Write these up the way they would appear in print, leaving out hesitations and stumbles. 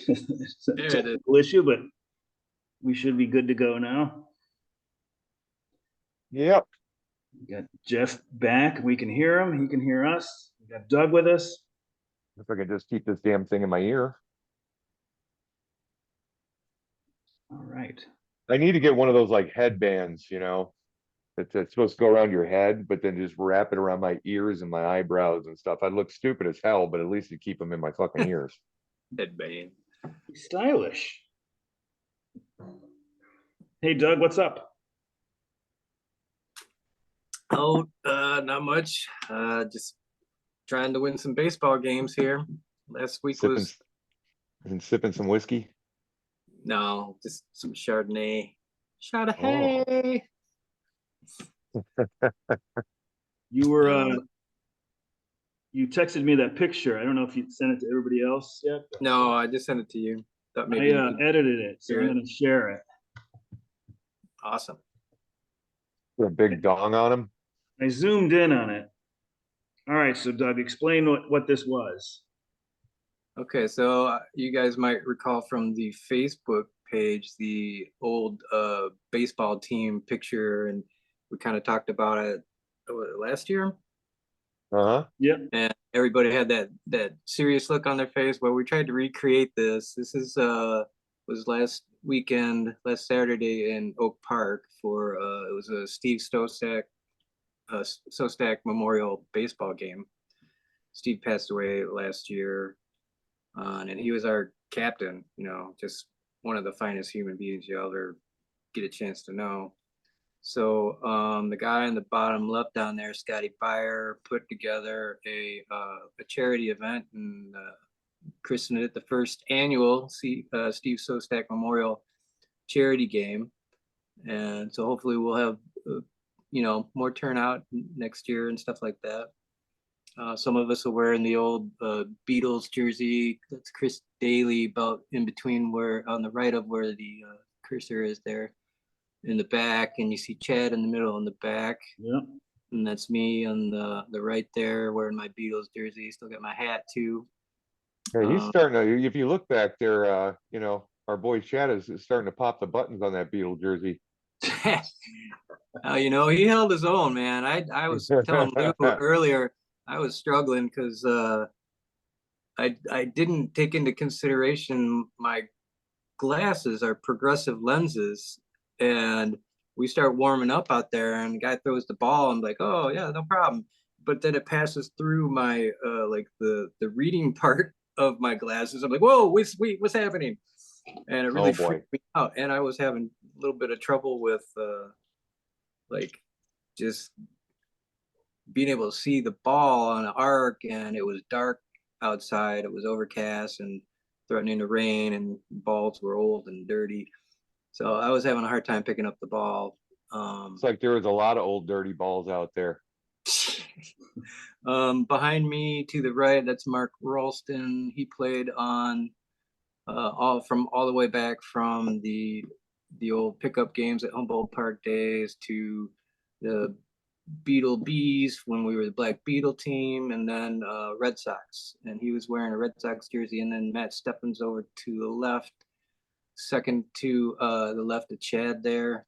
It's a There it is. technical issue, but we should be good to go now. Yep. We got Jeff back. We can hear him. He can hear us. We got Doug with us. If I can just keep this damn thing in my ear. All right. I need to get one of those like headbands, you know, that's supposed to go around your head, but then just wrap it around my ears and my eyebrows and stuff. I'd look stupid as hell, but at least you keep them in my fucking ears. Headband. Stylish. Hey, Doug, what's up? Oh, not much. Just trying to win some baseball games here. Last week Sipping, was sipping some whiskey. no, just some Chardonnay. Oh. Chardonnay. You were Um, you texted me that picture. I don't know if you sent it to everybody else yet. no, I just sent it to you. Thought maybe you I could edited it, so hear I'm it. going to share it. Awesome. Put a big dong on him. I zoomed in on it. All right, so Doug, explain what this was. Okay, so you guys might recall from the Facebook page the old baseball team picture, and we kind of talked about it last year, Uh-huh. Yep. and everybody had that serious look on their face. Well, we tried to recreate this. This is was last weekend, last Saturday in Oak Park for it was a Steve Sostak Memorial baseball game. Steve passed away last year. And he was our captain, you know, just one of the finest human beings you'll ever get a chance to know. So the guy in the bottom left down there, Scotty B.E.E.R, put together a charity event and christened it the first annual Steve Sostak Memorial charity game. And so hopefully we'll have, you know, more turnout next year and stuff like that. Some of us are wearing the old Beatles jersey. That's Chris Daly, about in between where on the right of where the cursor is there in the back, and you see Chad in the middle in the back. Yep. And that's me on the right there wearing my Beatles jersey. Still got my hat too. Yeah, he's starting to, if you look back there, you know, our boy Chad is starting to pop the buttons on that Beetle jersey. You know, he held his own, man. I was telling Lou earlier, I was struggling because I didn't take into consideration my glasses are progressive lenses, and we start warming up out there, and the guy throws the ball. I'm like, oh yeah, no problem. But then it passes through my like the reading part of my glasses. I'm like, whoa, what's happening? And it really Oh boy. freaked me out. And I was having a little bit of trouble with like just being able to see the ball on an arc, and it was dark outside. It was overcast and threatening to rain, and balls were old and dirty. So I was having a hard time picking up the ball. It's like there was a lot of old dirty balls out there. Behind me to the right, that's Mark Ralston. He played on all the way back from the old pickup games at Humboldt Park days to the Bees when we were the Black Beetle team, and then Red Sox. And he was wearing a Red Sox jersey. And then Matt Stephens over to the left, second to the left of Chad there,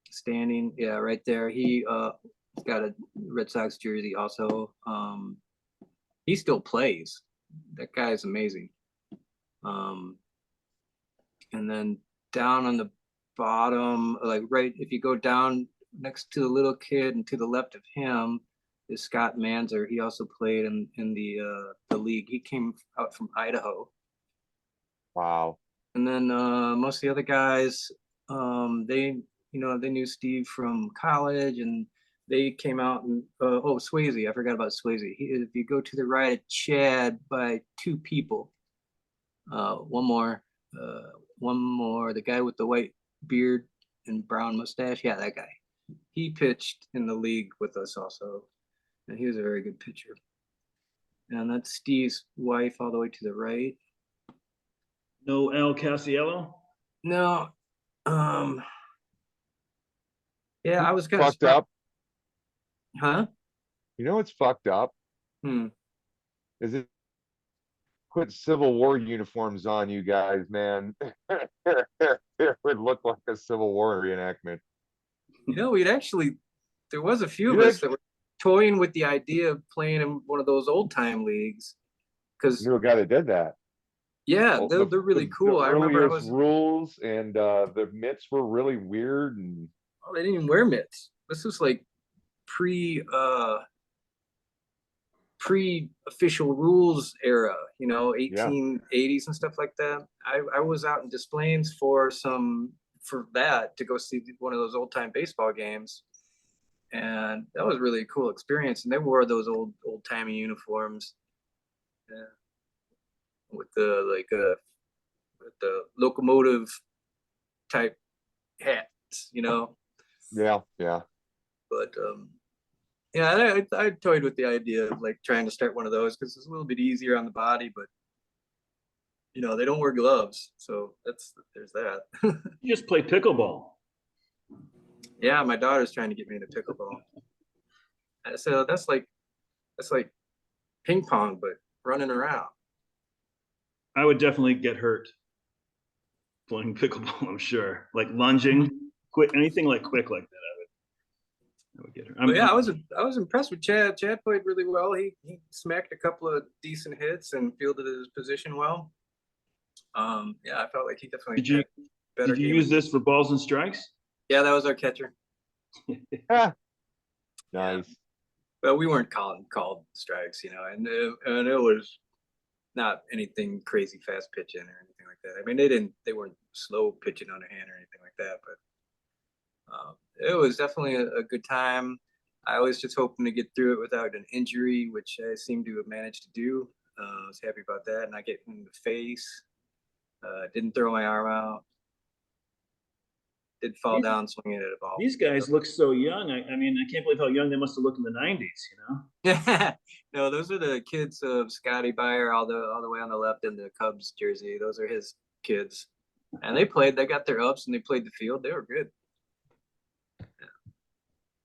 standing. Yeah, right there. He got a Red Sox jersey also. He still plays. That guy is amazing. And then down on the bottom, like right, if you go down next to the little kid and to the left of him is Scott Manzer. He also played in the league. He came out from Idaho. Wow. And then most of the other guys, they knew Steve from college, and they came out. And Swayze, I forgot about Swayze. If you go to the right of Chad by two people, one more, the guy with the white beard and brown mustache, yeah, that guy. He pitched in the league with us also, and he was a very good pitcher. And that's Steve's wife all the way to the right. No El Casiello? No, yeah, I was kind of Fucked up. Huh? You know what's fucked up? Hmm. Is it put Civil War uniforms on you guys, man. It would look like a Civil War reenactment. You know, there was a few of You us actually that were toying with the idea of playing in one of those old time leagues. Because knew a guy that did that. yeah, Well, they're really the cool. I remember earliest rules and the mitts were really weird and they didn't even wear mitts. This was like pre official rules era, you know, yeah. 1880s and stuff like that. I was out in Des Plaines for that to go see one of those old time baseball games. And that was really a cool experience. And they wore those old timey uniforms, yeah, with the locomotive type hats, you know. Yeah, yeah. But yeah, I toyed with the idea of like trying to start one of those because it's a little bit easier on the body, but you know they don't wear gloves, so there's that. You just play pickleball. Yeah, my daughter's trying to get me into pickleball. So that's like ping pong, but running around. I would definitely get hurt playing pickleball, I'm sure. Like lunging, quick, anything like quick like that, I would get hurt. But yeah, I was impressed with Chad. Chad played really well. He smacked a couple of decent hits and fielded his position well. Yeah, I felt like he definitely did you had better did you game. use this for balls and strikes? Yeah, that was our catcher. Ah, Yeah. nice. But we weren't called strikes, you know, and it was not anything crazy fast pitching or anything like that. I mean, they weren't slow pitching on a hand or anything like that, but it was definitely a good time. I was just hoping to get through it without an injury, which I seem to have managed to do. I was happy about that, not getting in the face. Didn't throw my arm out. Did fall These, down swinging at a ball. these guys look so young. I mean, I can't believe how young they must have looked in the 90s, you know? Yeah, no, those are the kids of Scotty Beyer, all the way on the left in the Cubs jersey. Those are his kids, and they played. They got their ups and they played the field. They were good.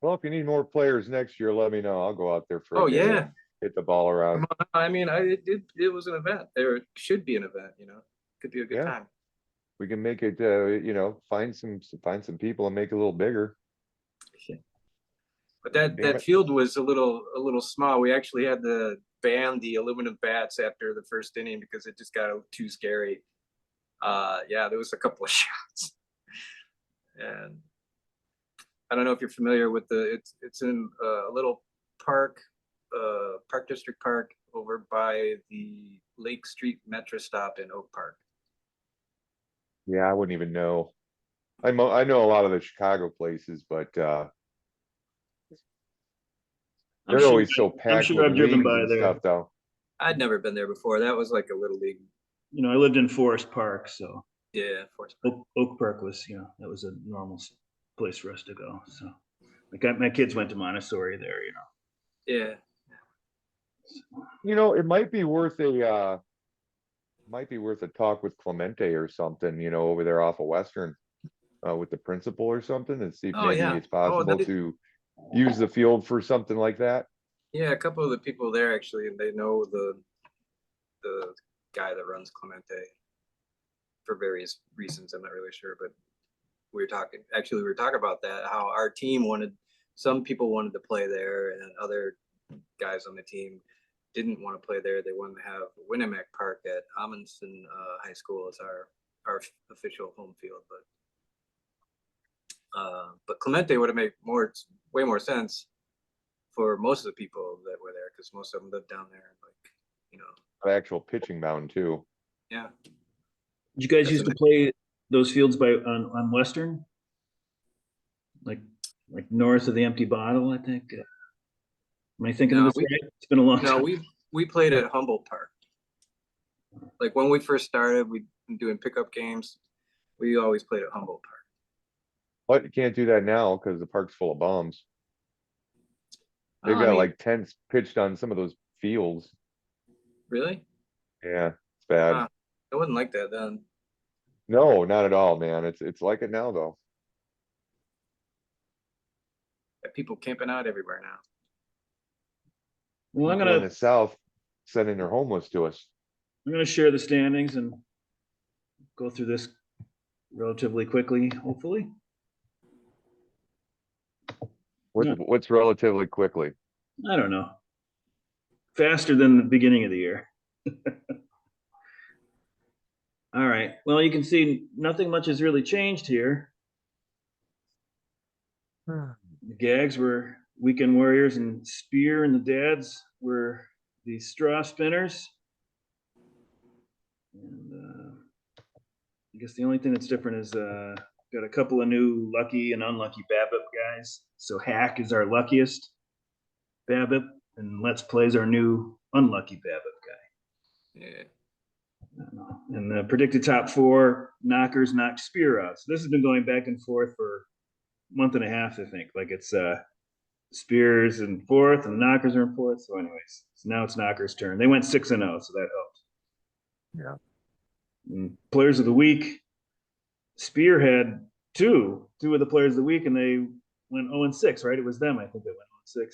Well, if you need more players next year, let me know. I'll go out there for Oh a day yeah, and hit the ball around. I mean, it was an event. There should be an event. You know, could be a good Yeah, time. we can make it. Find some people and make it a little bigger. But Damn that it. field was a little small. We actually had to ban the aluminum bats after the first inning because it just got too scary. Yeah, there was a couple of shots, and I don't know if you're familiar with it's in a little park, Park District Park over by the Lake Street Metro stop in Oak Park. Yeah, I wouldn't even know. I know a lot of the Chicago places, but I'm they're sure always so I'm packed sure with I've driven leagues by and there. stuff, though. I'd never been there before. That was like a little league. You know, I lived in Forest Park, so Yeah, Forest Park. Oak Park was, you know, that was a normal place for us to go. So, like, my kids went to Montessori there, you know. Yeah. It might be worth a talk with Clemente or something, over there off of Western, with the principal or something, and see if Oh maybe yeah. it's possible That to use the field for something like that. yeah. A couple of the people there actually, and they know the guy that runs Clemente for various reasons. I'm not really sure, but we were talking about that, how our team some people wanted to play there and other guys on the team didn't want to play there. They wanted to have Winnemac Park at Amundsen High School as our official home field. But Clemente would have made way more sense for most of the people that were there because most of them lived down there. Like, you know, The actual pitching mound too. yeah. Did you guys That's used to play those fields on Western? Like north of the Empty Bottle, I think. Am I thinking of No, this right? It's been a long time. we played at Humboldt Park. Like when we first started, we doing pickup games. We always played at Humboldt Park. But you can't do that now because the park's full of bums. They've Oh, I got mean, like tents pitched on some of those fields. really? Yeah, it's bad. It wasn't like that then. No, not at all, man. It's like it now though. Got people camping out everywhere now. Well, I'm People in gonna the South sending their homeless to us. I'm gonna share the standings and go through this relatively quickly, hopefully. No. What's relatively quickly? I don't know. Faster than the beginning of the year. All right. Well, you can see nothing much has really changed here. The Gags were Weekend Warriors, and Spear and the Dads were the Straw Spinners. And I guess the only thing that's different is got a couple of new lucky and unlucky BABIP guys. So Hack is our luckiest BABIP, and Let's Play's our new unlucky BABIP guy. Yeah. And the predicted top four knockers knocked Spear out. So this has been going back and forth for a month and a half, I think. Like it's Spears in fourth and the knockers are in fourth. So, anyways, so now it's knockers' turn. They went 6-0, so that helped. Yeah. And players of the week, Spear had two of the players of the week, and they went 0-6, right? It was them, I think, that went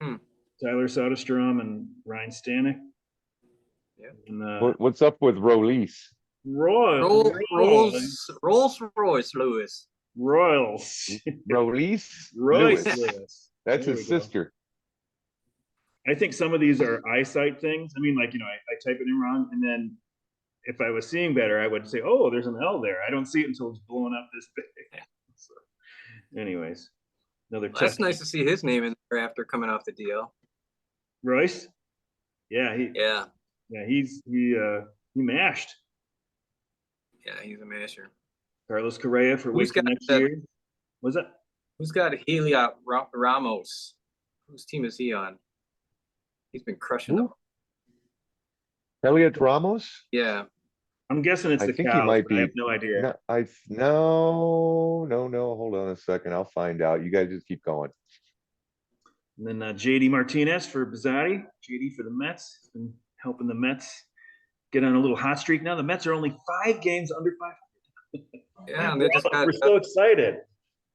0-6. Tyler Soderstrom and Ryan Stanek. Yeah. And, What's up with Release? Rolls Royce Lewis. Royals. Release Royce Lewis. Lewis. That's There his we go. sister. I think some of these are eyesight things. I mean, like, I type it in wrong, and then if I was seeing better, I would say, oh, there's an L there. I don't see it until it's blown up this big. So, anyways, another Well, that's tech. nice to see his name in there after coming off the deal. Royce? Yeah, Yeah. he mashed. Yeah, he's a masher. Carlos Correa for Who's Wake got next that- year. Was that? Who's got Heliot Ramos? Whose team is he on? He's been crushing them. Elliot Ramos? Yeah. I'm guessing it's I the think he Cows, might but I be. have no idea. No. Hold on a second. I'll find out. You guys just keep going. And then JD Martinez for Bizzotti. JD for the Mets. He's been helping the Mets get on a little hot streak now. The Mets are only 5 games under 500. Yeah, and they just got We're so excited.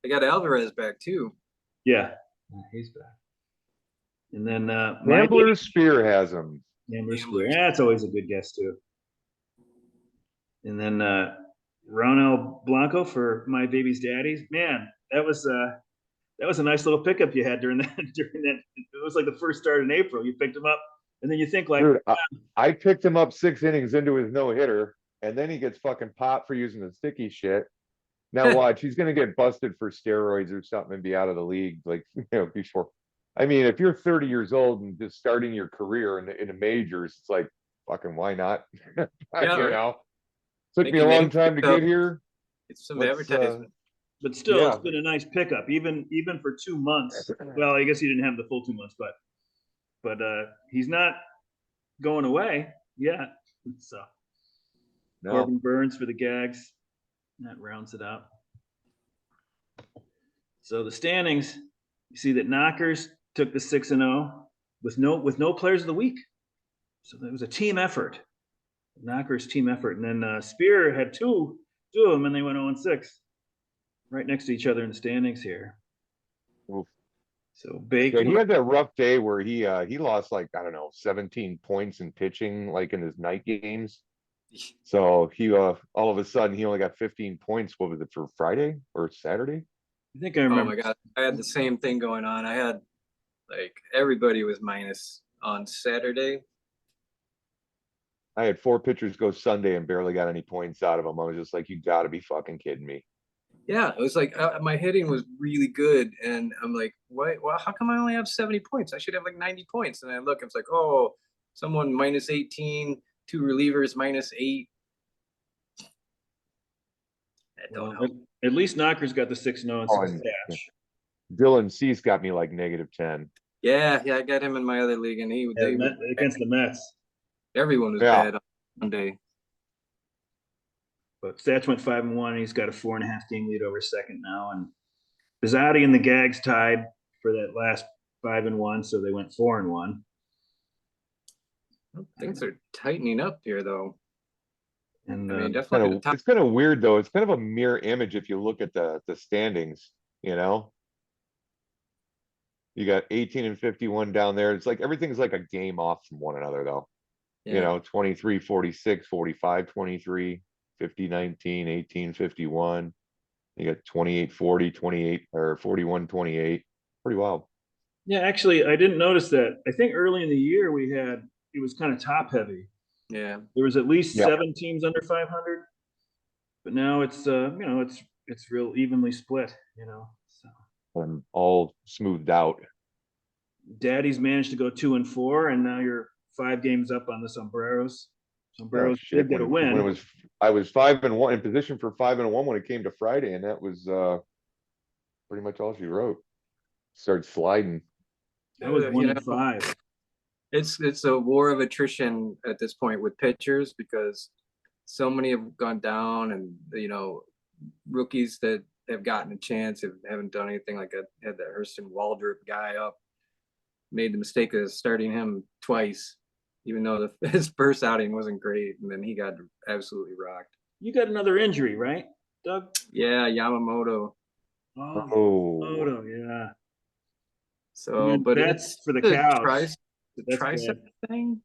they got Alvarez back too. Yeah, he's back. And then Gambler Spear has him. Gambler Spear. Yeah, that's always a good guess too. And then Ronald Blanco for My Baby's Daddies. Man, that was a nice little pickup you had during that. It was like the first start in April. You picked him up, and then you think like, Dude, I picked him up 6 innings into his no-hitter, and then he gets fucking popped for using the sticky shit. Now watch, he's gonna get busted for steroids or something and be out of the league, like, before. I mean, if you're 30 years old and just starting your career in the majors, it's like, fucking why not? Yeah, You right. know? Took Make me a your long name time to pick up. get here. It's some Let's, advertisement. but still, Yeah. it's been a nice pickup, even for 2 months. Well, I guess he didn't have the full 2 months, but he's not going away yet. So No. Corbin Burns for the Gags. That rounds it out. So the standings, you see that Knockers took the 6-0 with no players of the week. So it was a team effort. Knockers team effort. And then Spear had two of them, and they went 0-6. Right next to each other in the standings here. Oof. So Baked. Yeah, he had that rough day where he lost like, I don't know, 17 points in pitching, like in his night games. So he all of a sudden he only got 15 points. What was it, for Friday or Saturday? I think I Oh remember. my god, I had the same thing going on. I had like everybody was minus on Saturday. I had 4 pitchers go Sunday and barely got any points out of them. I was just like, you gotta be fucking kidding me. Yeah, it was like my hitting was really good, and I'm like, why? Well, how come I only have 70 points? I should have like 90 points. And I look, it's like, oh, someone minus 18, 2 relievers minus 8. That don't help. At least Knockers got the 6-0 and Oh, 6 and- cash. Dylan Cease got me like -10. Yeah, I got him in my other league, and Against the Mets. everyone was Yeah. bad on Monday. But Stats went 5-1. He's got a 4.5 game lead over second now. And Bizzotti and the Gags tied for that last 5-1, so they went 4-1. Things are tightening up here, though. And I mean, definitely the top. It's kind of weird though. It's kind of a mirror image if you look at the standings, you know? You got 18 and 51 down there. It's like everything's like a game off from one another though. Yeah. 23, 46, 45, 23, 50, 19, 18, 51. You got 28, 40, 28, or 41, 28. Pretty wild. Yeah, actually, I didn't notice that. I think early in the year we had it was kind of top heavy. Yeah. There was at least Yeah. 7 teams under 500, but now it's it's real evenly split. So And all smoothed out. Daddy's managed to go 2-4, and now you're 5 games up on the Sombreros. Oh Sombreros shit. did get a When it win. was I was 5-1 in position for 5-1 when it came to Friday, and that was pretty much all she wrote. Started sliding. I was one You and know, five. it's a war of attrition at this point with pitchers because so many have gone down, and rookies that have gotten a chance haven't done anything. Like I had that Hurston Waldrop guy up, made the mistake of starting him twice, even though his first outing wasn't great, and then he got absolutely rocked. You got another injury, right, Doug? Yeah, Yamamoto. Oh, Oh, Yamamoto, yeah. And So, then but bets it's for the the cows. That's tricep bad. thing.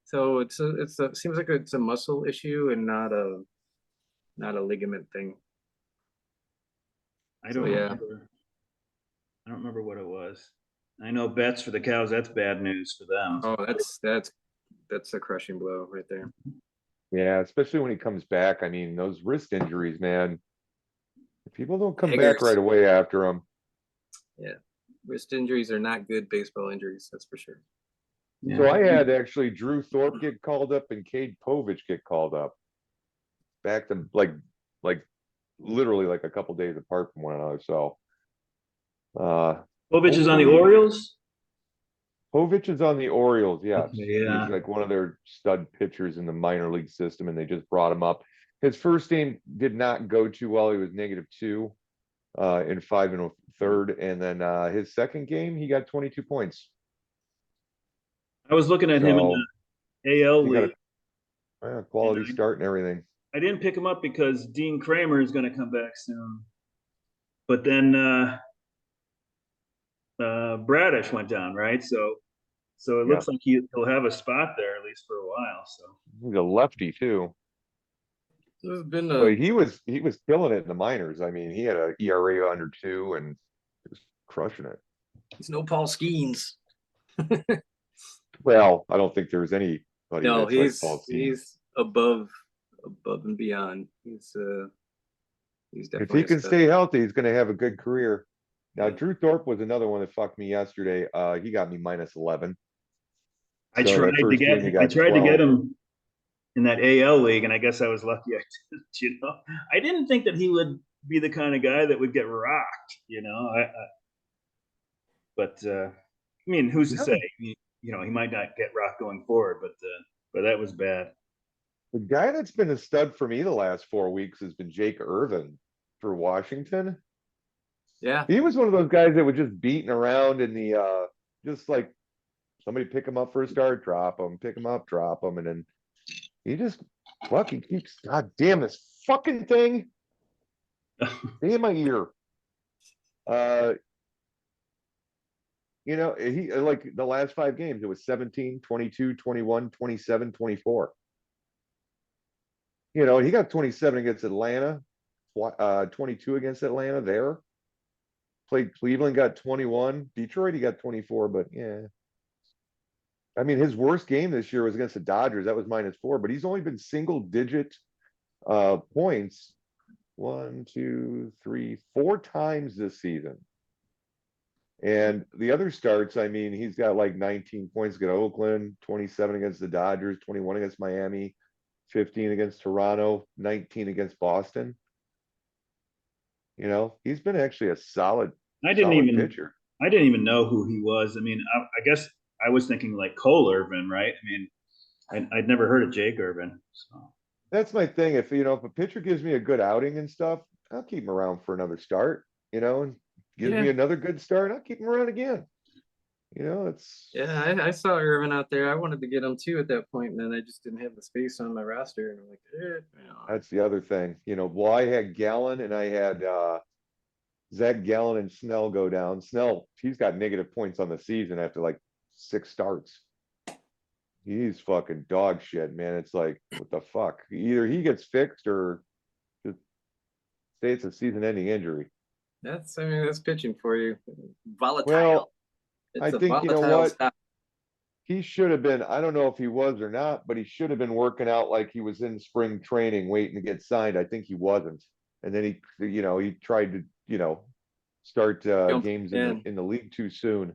So it seems like it's a muscle issue and not a ligament thing. I So don't yeah, remember. I don't remember what it was. I know bets for the cows. That's bad news for them. oh that's a crushing blow right there. yeah, especially when he comes back. I mean, those wrist injuries, man. People don't come back right Eggers, away after them. yeah, wrist injuries are not good baseball injuries. That's for sure. Yeah. So I had actually Drew Thorpe get called up and Cade Povich get called up. Back to like literally like a couple days apart from one another. So Povich is on the hopefully Orioles. Povich is on the Orioles, Okay, yes. He's yeah. like one of their stud pitchers in the minor league system, and they just brought him up. His first game did not go too well. He was -2 in 5 1/3. And then his second game, he got 22 points. I was looking at him in So the AL he got league, a and quality start and everything. I didn't pick him up because Dean Kramer is going to come back soon. But then Bradish went down, right? So it Yeah. looks like he'll have a spot there at least for a while. So He's a lefty too. There's been But he was killing it in the minors. I mean, he had a ERA under 2 and just crushing it. he's no Paul Skeens. Well, I don't think there's anybody No, that's like Paul Steen. he's above and beyond. He's If he definitely a can stud. stay healthy, he's going to have a good career. Now, Yeah. Drew Thorpe was another one that fucked me yesterday. He got me -11. I So tried that to first get game, he I got tried to get 12. him in that AL league, and I guess I was lucky I didn't. I didn't think that he would be the kind of guy that would get rocked. But I mean, who's to You know, say? He might not get rocked going forward, but that was bad. the guy that's been a stud for me the last 4 weeks has been Jake Irvin for Washington. Yeah. He was one of those guys that was just beating around in the just like somebody pick him up for a start, drop him, pick him up, drop him, and then he just fucking keeps. God damn this fucking thing! In my ear. Uh, he like the last 5 games, it was 17, 22, 21, 27, 24. He got 27 against Atlanta, 22 against Atlanta there. Played Cleveland, got 21. Detroit, he got 24, but yeah. I mean, his worst game this year was against the Dodgers. That was -4, but he's only been single digit points 1, 2, 3, 4 times this season. And the other starts, I mean, he's got like 19 points against Oakland, 27 against the Dodgers, 21 against Miami, 15 against Toronto, 19 against Boston. He's been actually a solid I didn't even pitcher. I didn't even know who he was. I mean, I guess I was thinking like Cole Irvin, right? I mean, I'd never heard of Jake Irvin. So That's my thing. If a pitcher gives me a good outing and stuff, I'll keep him around for another start, and gives Yeah. me another good start, I'll keep him around again. It's Yeah, I saw Irvin out there. I wanted to get him too at that point, and then I just didn't have the space on my roster. And I'm like, that's the other thing. Well, I had Gallen and I had Zach Gallen and Snell go down. Snell, he's got negative points on the season after like 6 starts. He's fucking dog shit, man. It's like, what the fuck? Either he gets fixed or just say it's a season-ending injury. I mean, that's pitching for you. Volatile. Well, I It's a think, you know volatile what? style. He should have been, I don't know if he was or not, but he should have been working out like he was in spring training waiting to get signed. I think he wasn't. And then he tried to, start Jump games in. in the league too soon.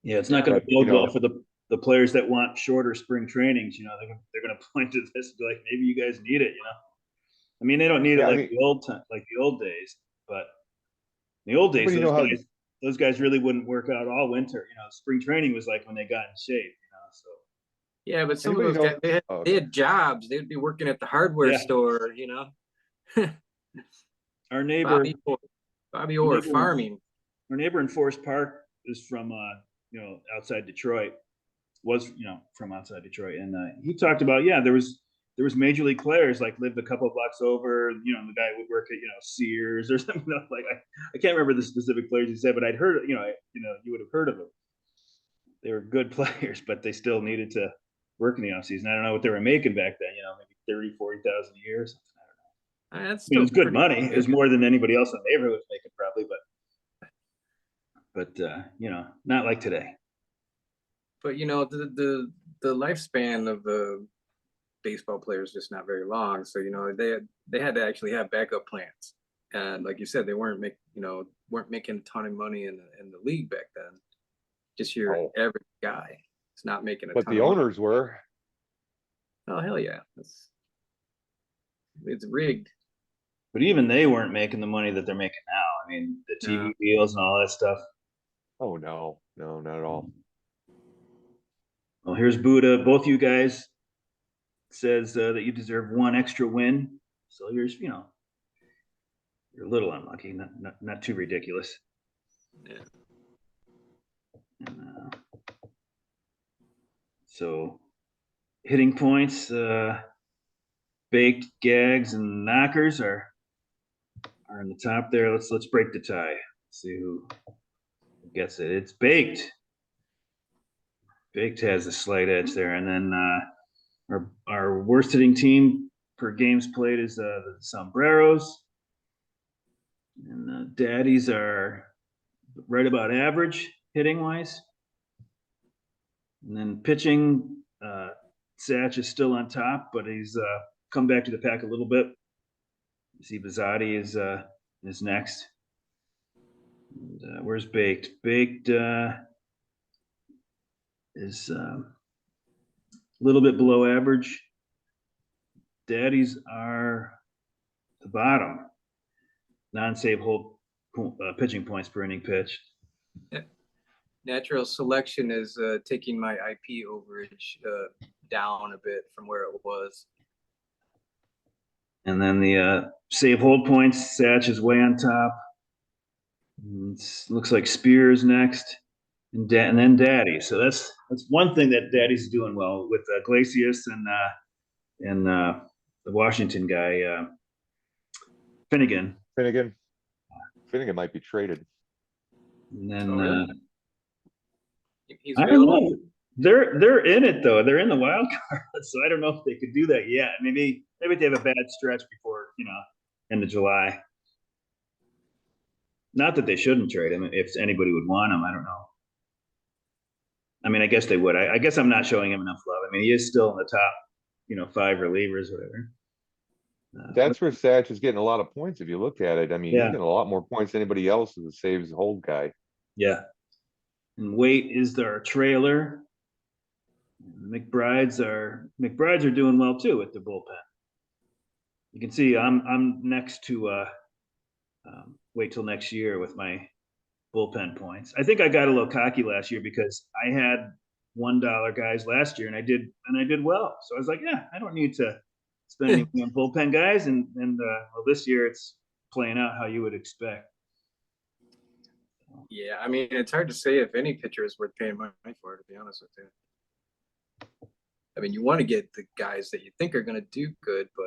Yeah, it's not Yeah. going to But, bode well for the players that want shorter spring trainings. They're going to point to this and be like, maybe you guys need it. I mean, they don't need it yeah, I like mean, the old time, like the old days, but in the old days, anybody know how, those guys really wouldn't work out all winter. Spring training was like when they got in shape. So Yeah, but some of anybody those guys know? they had, Oh, they okay. had jobs. They'd be working at the hardware yeah, store. our neighbor, Bobby Orr, Bobby our Orr neighbor, farming. our neighbor in Forest Park is from outside Detroit. Was from outside Detroit, and he talked about there was major league players like lived a couple of blocks over. The guy would work at Sears or something like I can't remember the specific players he said, but I'd heard you would have heard of them. They were good players, but they still needed to work in the off season. I don't know what they were making back then. Maybe 30,000-40,000 a year or something. I don't know. That's I mean, it still was good pretty money. It was good. more than anybody else in the neighborhood was making probably, but not like today. But the lifespan of the baseball players is just not very long. So they had to actually have backup plans. And like you said, they weren't making a ton of money in the league back then. Just your Oh, average guy is not making a but ton the of money. owners were. Oh hell yeah, it's rigged. But even they weren't making the money that they're making now. I mean, the No, TV deals and all that stuff. Oh no, no, not at all. Well, here's Buddha. Both you guys says that you deserve one extra win. So you're a little unlucky, not too ridiculous. yeah. And, so hitting points, baked gags and knockers are in the top there. Let's break the tie. See who gets it. It's baked. Baked has a slight edge there, and then our worst hitting team per games played is the Sombreros, and the Daddies are right about average hitting wise. And then pitching, Satch is still on top, but he's come back to the pack a little bit. You see, Bizzotti is next. And, where's Baked? Baked is a little bit below average. Daddies are the bottom. Non-save hold pitching points per inning pitched. Natural selection is taking my IP overage down a bit from where it was. And then the save hold points, Satch is way on top. Looks like Spears next, and then Daddy. So that's one thing that Daddy's doing well with Glacius and the Washington guy Finnegan. Finnegan might be traded. And then Oh really? He's I don't available. know. They're in it though. They're in the wild card, so I don't know if they could do that yet. Maybe they have a bad stretch before end of July. Not that they shouldn't trade him if anybody would want him. I don't know. I mean, I guess they would. I guess I'm not showing him enough love. I mean, he is still in the top, 5 relievers, whatever. That's where Satch is getting a lot of points if you look at it. I mean, he's Yeah, getting a lot more points than anybody else as a saves hold guy. yeah. And Waite is their trailer. McBride's are doing well too with the bullpen. You can see I'm next to wait till next year with my bullpen points. I think I got a little cocky last year because I had $1 guys last year and I did well. So I was like, yeah, I don't need to spend any money on bullpen guys. And well, this year it's playing out how you would expect. Yeah, I mean it's hard to say if any pitcher is worth paying money for, to be honest with you. I mean, you want to get the guys that you think are going to do good, but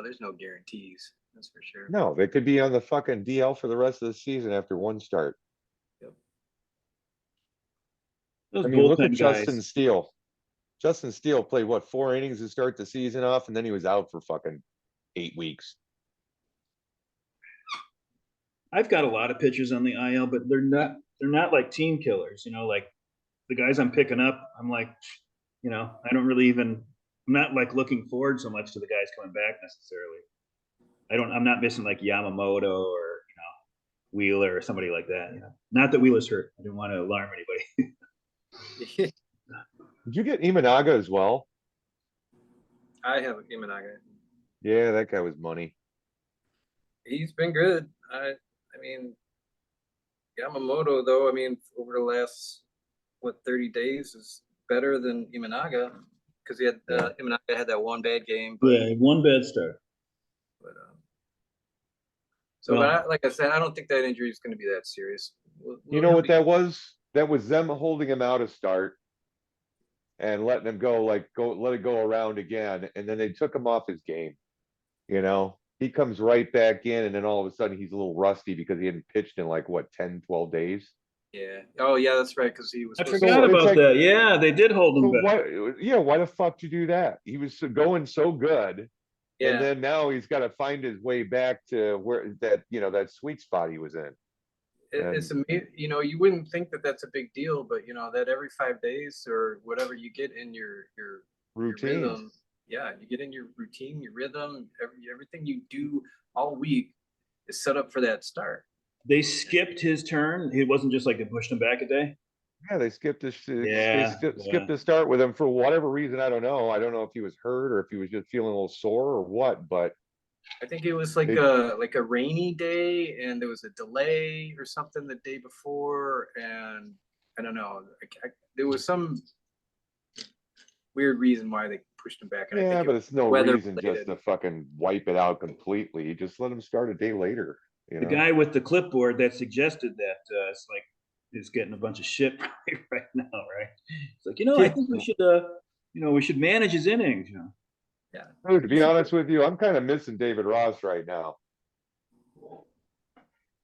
there's no guarantees. That's for sure. No, they could be on the fucking DL for the rest of the season after one start. Yep. Those I mean, look at bullpen Justin guys. Steele. Justin Steele played what, 4 innings to start the season off, and then he was out for fucking 8 weeks. I've got a lot of pitchers on the IL, but they're not like team killers. Like the guys I'm picking up, I'm like, I don't really even. I'm not like looking forward so much to the guys coming back necessarily. I'm not missing like Yamamoto or Wheeler or somebody like that. Not that Wheeler's hurt. I didn't want to alarm anybody. Did you get Imanaga as well? I have Imanaga. Yeah, that guy was money. He's been good. I mean, Yamamoto though. I mean, over the last 30 days is better than Imanaga because he had Imanaga had that one bad game, but Yeah, one bad start. but Well, like I said, I don't think that injury is going to be that serious. You know what that was? That was them holding him out a start and letting him go, let it go around again. And then they took him off his game. He comes right back in, and then all of a sudden he's a little rusty because he hadn't pitched in like what, 10, 12 days. Yeah. Oh yeah, that's right. Because he was. I supposed to- forgot it's about like- that. Yeah, they did hold him So back. why the fuck did you do that? He was going so good. Yeah. And then now he's got to find his way back to where that sweet spot he was in. It's amazing. You wouldn't think that that's a big deal, but that every 5 days or whatever you get in your Routine. rhythm. Yeah, you get in your routine, your rhythm, everything you do all week is set up for that start. They skipped his turn. It wasn't just like they pushed him back a day. Yeah, they skipped this. Yeah, Skipped the start with him for whatever reason. I don't know. I don't know if he was hurt or if he was just feeling a little sore or what. But I think it was like a rainy day, and there was a delay or something the day before, and I don't know. There was some weird reason why they pushed him back. And I yeah, think but it's no weather reason just related. to fucking wipe it out completely. Just let him start a day later. The guy with the clipboard that suggested that it's like is getting a bunch of shit right now, right? It's like I think we should we should manage his innings. Yeah. Dude, to be honest with you, I'm kind of missing David Ross right now.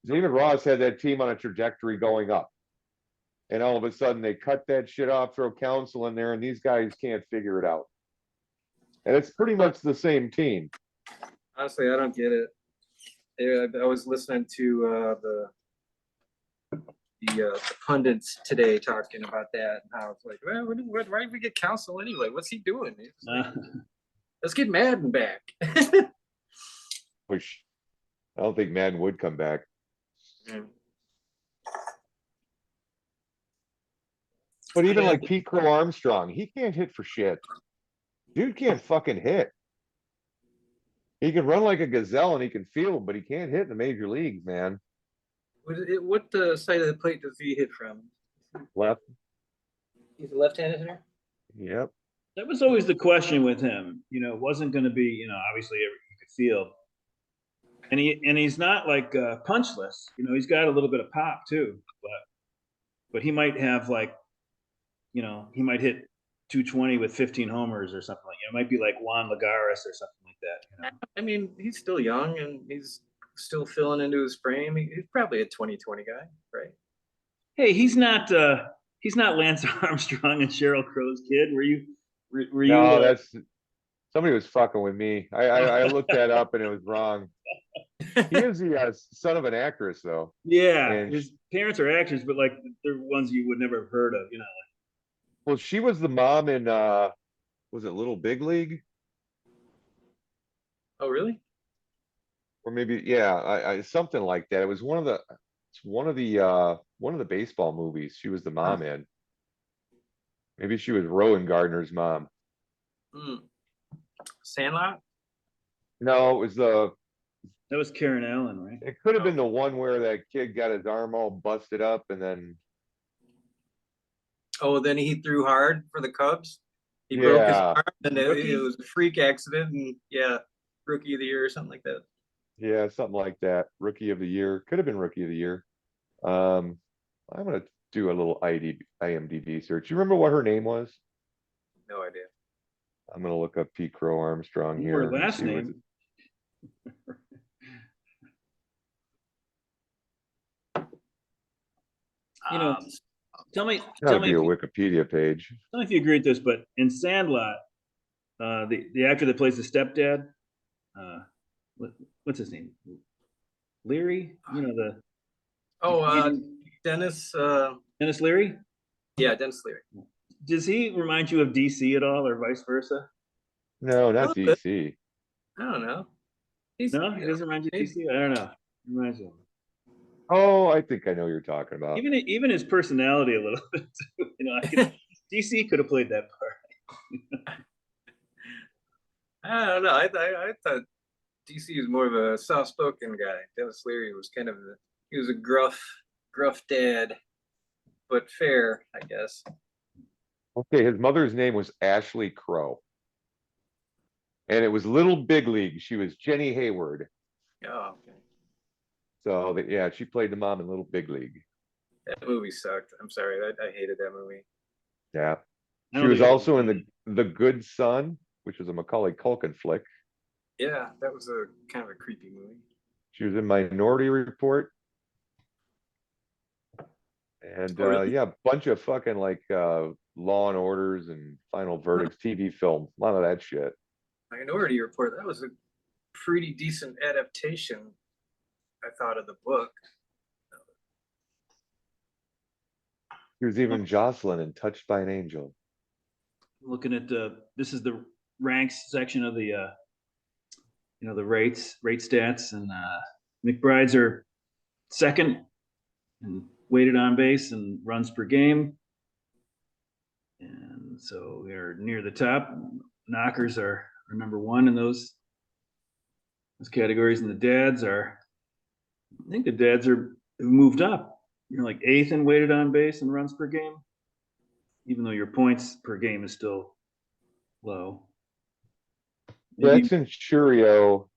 David Ross had that team on a trajectory going up. And all of a sudden they cut that shit off, throw Council in there, and these guys can't figure it out. And it's pretty much the same team. Honestly, I don't get it. I was listening to the pundits today talking about that and how it's like, well, why did we get Council anyway? What's he doing? Like, let's get Madden back. Which I don't think Madden would come back. Yeah. But even like Pete Crow Armstrong, he can't hit for shit. Dude can't fucking hit. He can run like a gazelle and he can field, but he can't hit in the major leagues, man. What side of the plate does he hit from? Left. He's a left-handed hitter. Yep. That was always the question with him. It wasn't going to be, obviously he could field, and he's not like punchless. He's got a little bit of pop too, but he might have like, he might hit 220 with 15 homers or something like. It might be like Juan Lagares or something like that. I mean, he's still young and he's still filling into his frame. He's probably a 2020 guy, right? Hey, he's not Lance Armstrong and Sheryl Crow's kid. Were you? No, that's somebody was fucking with me. I looked that up and it was wrong. He is the son of an actress, though. Yeah, And his parents are actors, but like they're ones you would never have heard of. well, she was the mom in was it Little Big League? Oh, really? Or maybe I something like that. It was one of the baseball movies she was the mom in. Maybe she was Rowan Gardner's mom. Sandlot? No, it was That was Karen Allen, right? it could have been the one where that kid got his arm all busted up and then Then he threw hard for the Cubs. He broke his Yeah. arm, and it was a freak accident, and rookie of the year or something like that. Yeah, something like that. Rookie of the year. Could have been rookie of the year. I'm gonna do a little IMDb search. You remember what her name was? No idea. I'm gonna look up Pete Crow Armstrong here. Her and last see what- name. Tell me, Gotta be a Wikipedia page. tell me if you agree with this, but in Sandlot, the actor that plays the stepdad, uh, what, what's his name? Leary? You know the Oh, Dennis. Dennis Leary? Yeah, Dennis Leary. Does he remind you of DC at all, or vice versa? No, A not little bit. DC. I don't know. He's No, he doesn't remind you of DC. I don't know. He reminds you. Oh, I think I know what you're talking about. Even his personality a little bit. Too. You know, DC could have played that part. I don't know. I thought DC was more of a soft-spoken guy. Dennis Leary was kind of he was a gruff dad, but fair, I guess. Okay, his mother's name was Ashley Crow. And it was Little Big League. She was Jenny Hayward. Oh, okay. So yeah, she played the mom in Little Big League. That movie sucked. I'm sorry. I hated that movie. Yeah. I She don't was think also in the Good Son, which was a Macaulay Culkin flick. Yeah, that was a kind of a creepy movie. She was in Minority Report. And Oh, really? yeah, a bunch of fucking like Law and Orders and Final Verdicts TV film. A lot of that shit. Minority Report. That was a pretty decent adaptation, I thought, of the book. He was even Jocelyn in Touched by an Angel. looking at this is the ranks section of the the rate stats, and McBride's are second and weighted on base and runs per game, and so we're near the top. Knockers are number one in those categories, and the dads are, I think the dads are have moved up. You're like eighth in weighted on base and runs per game, even though your points per game is still low. Maybe Jackson Churio,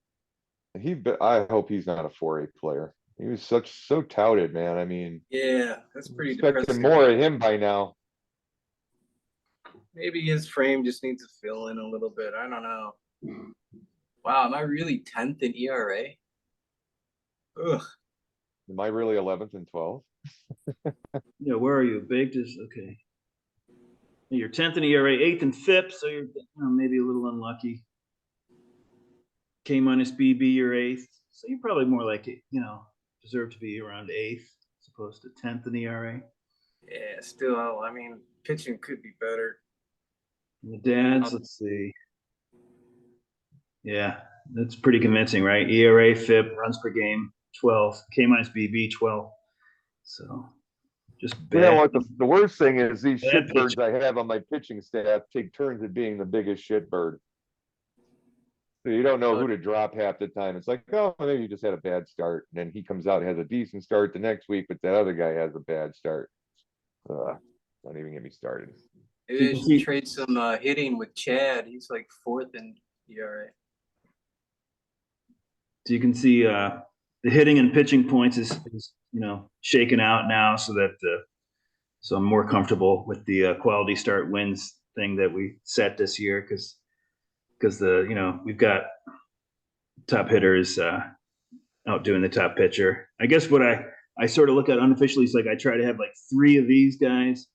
I hope he's not a 4A player. He was so touted, man. I mean, Yeah, that's pretty expecting depressing. more of him by now. Maybe his frame just needs to fill in a little bit. I don't know. Wow, am I really 10th in ERA? Ugh. Am I really 11th and 12th? yeah, where are you? Baked is okay. You're 10th in ERA, 8th in FIP, so you're maybe a little unlucky. K minus BB, you're 8th, so you're probably more like deserve to be around 8th as opposed to 10th in ERA. Yeah, still, I mean, pitching could be better. And the dads, let's see. Yeah, that's pretty convincing, right? ERA, FIP, runs per game, 12. K minus BB, 12. So just You know bad. what? The worst thing is these Bad shitbirds I have on my pitching staff take turns at being the biggest shitbird. So you don't know who to drop half the time. It's like, oh, maybe you just had a bad start. And then he comes out and has a decent start the next week, but that other guy has a bad start. Don't even get me started. Maybe they should trade some hitting with Chad. He's like 4th in ERA. So you can see the hitting and pitching points is shaken out now, so that so I'm more comfortable with the quality start wins thing that we set this year, because we've got top hitters outdoing the top pitcher. I guess what I sort of look at unofficially is like I try to have like 3 of these guys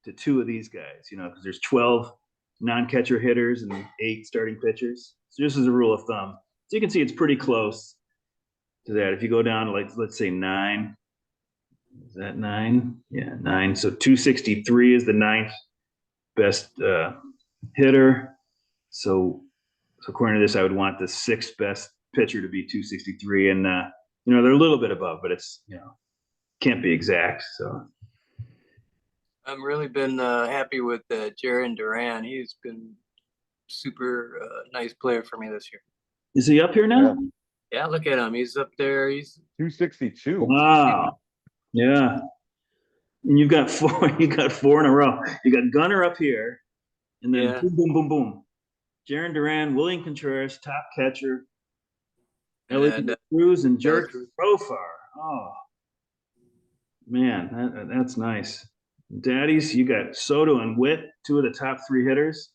to 2 of these guys, because there's 12 non-catcher hitters and 8 starting pitchers. So just as a rule of thumb. So you can see it's pretty close to that. If you go down to let's say 9, is that 9? Yeah, 9. So 263 is the 9th best hitter. So according to this, I would want the 6th best pitcher to be 263, and they're a little bit above, but it's can't be exact. So I've really been happy with Jaron Duran. He's been super nice player for me this year. is he up here now? Yeah, look at him. He's up there. He's 262. Wow. Yeah. And you've got 4. You got 4 in a row. You got Gunner up here, and then boom, boom, boom, boom. Jaron Duran, William Contreras, top catcher, Elliot Cruz, and Jerk Profar. Oh man, that's nice. Daddies, you got Soto and Witt, 2 of the top 3 hitters.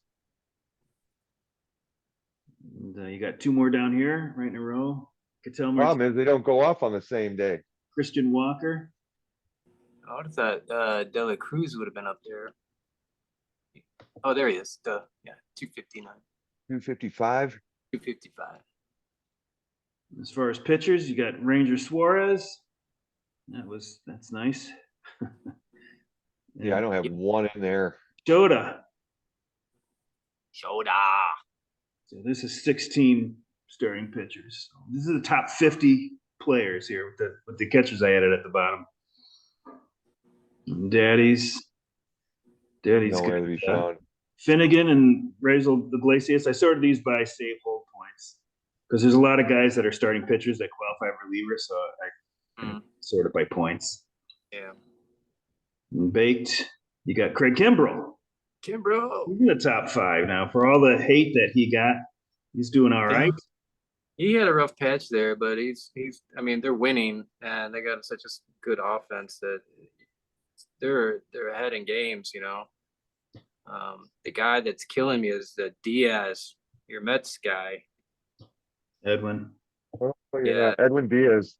And you got 2 more down here, right in a row. Problem is they don't go off on the same day. Christian Walker. I would have thought De La Cruz would have been up there. Oh, there he is. Duh. Yeah, 259, 255. 255. As far as pitchers, you got Ranger Suarez. That's nice. Yeah, I don't have one in there. Shota. Shoda. So this is 16 starting pitchers. So this is the top 50 players here with the catchers I added at the bottom. And Daddy's Nowhere to got, be found. Finnegan and Raisel Iglesias. I sorted these by save hold points because there's a lot of guys that are starting pitchers that qualify for relievers, so I sort it by points. Yeah. And Baked, you got Craig Kimbrell. Kimbrough. He's in the top 5 now. For all the hate that he got, he's doing all right. He had a rough patch there, but he's. I mean, they're winning, and they got such a good offense that they're ahead in games. You know, the guy that's killing me is the Diaz, your Mets guy. Edwin. Oh, Yeah. Edwin Diaz.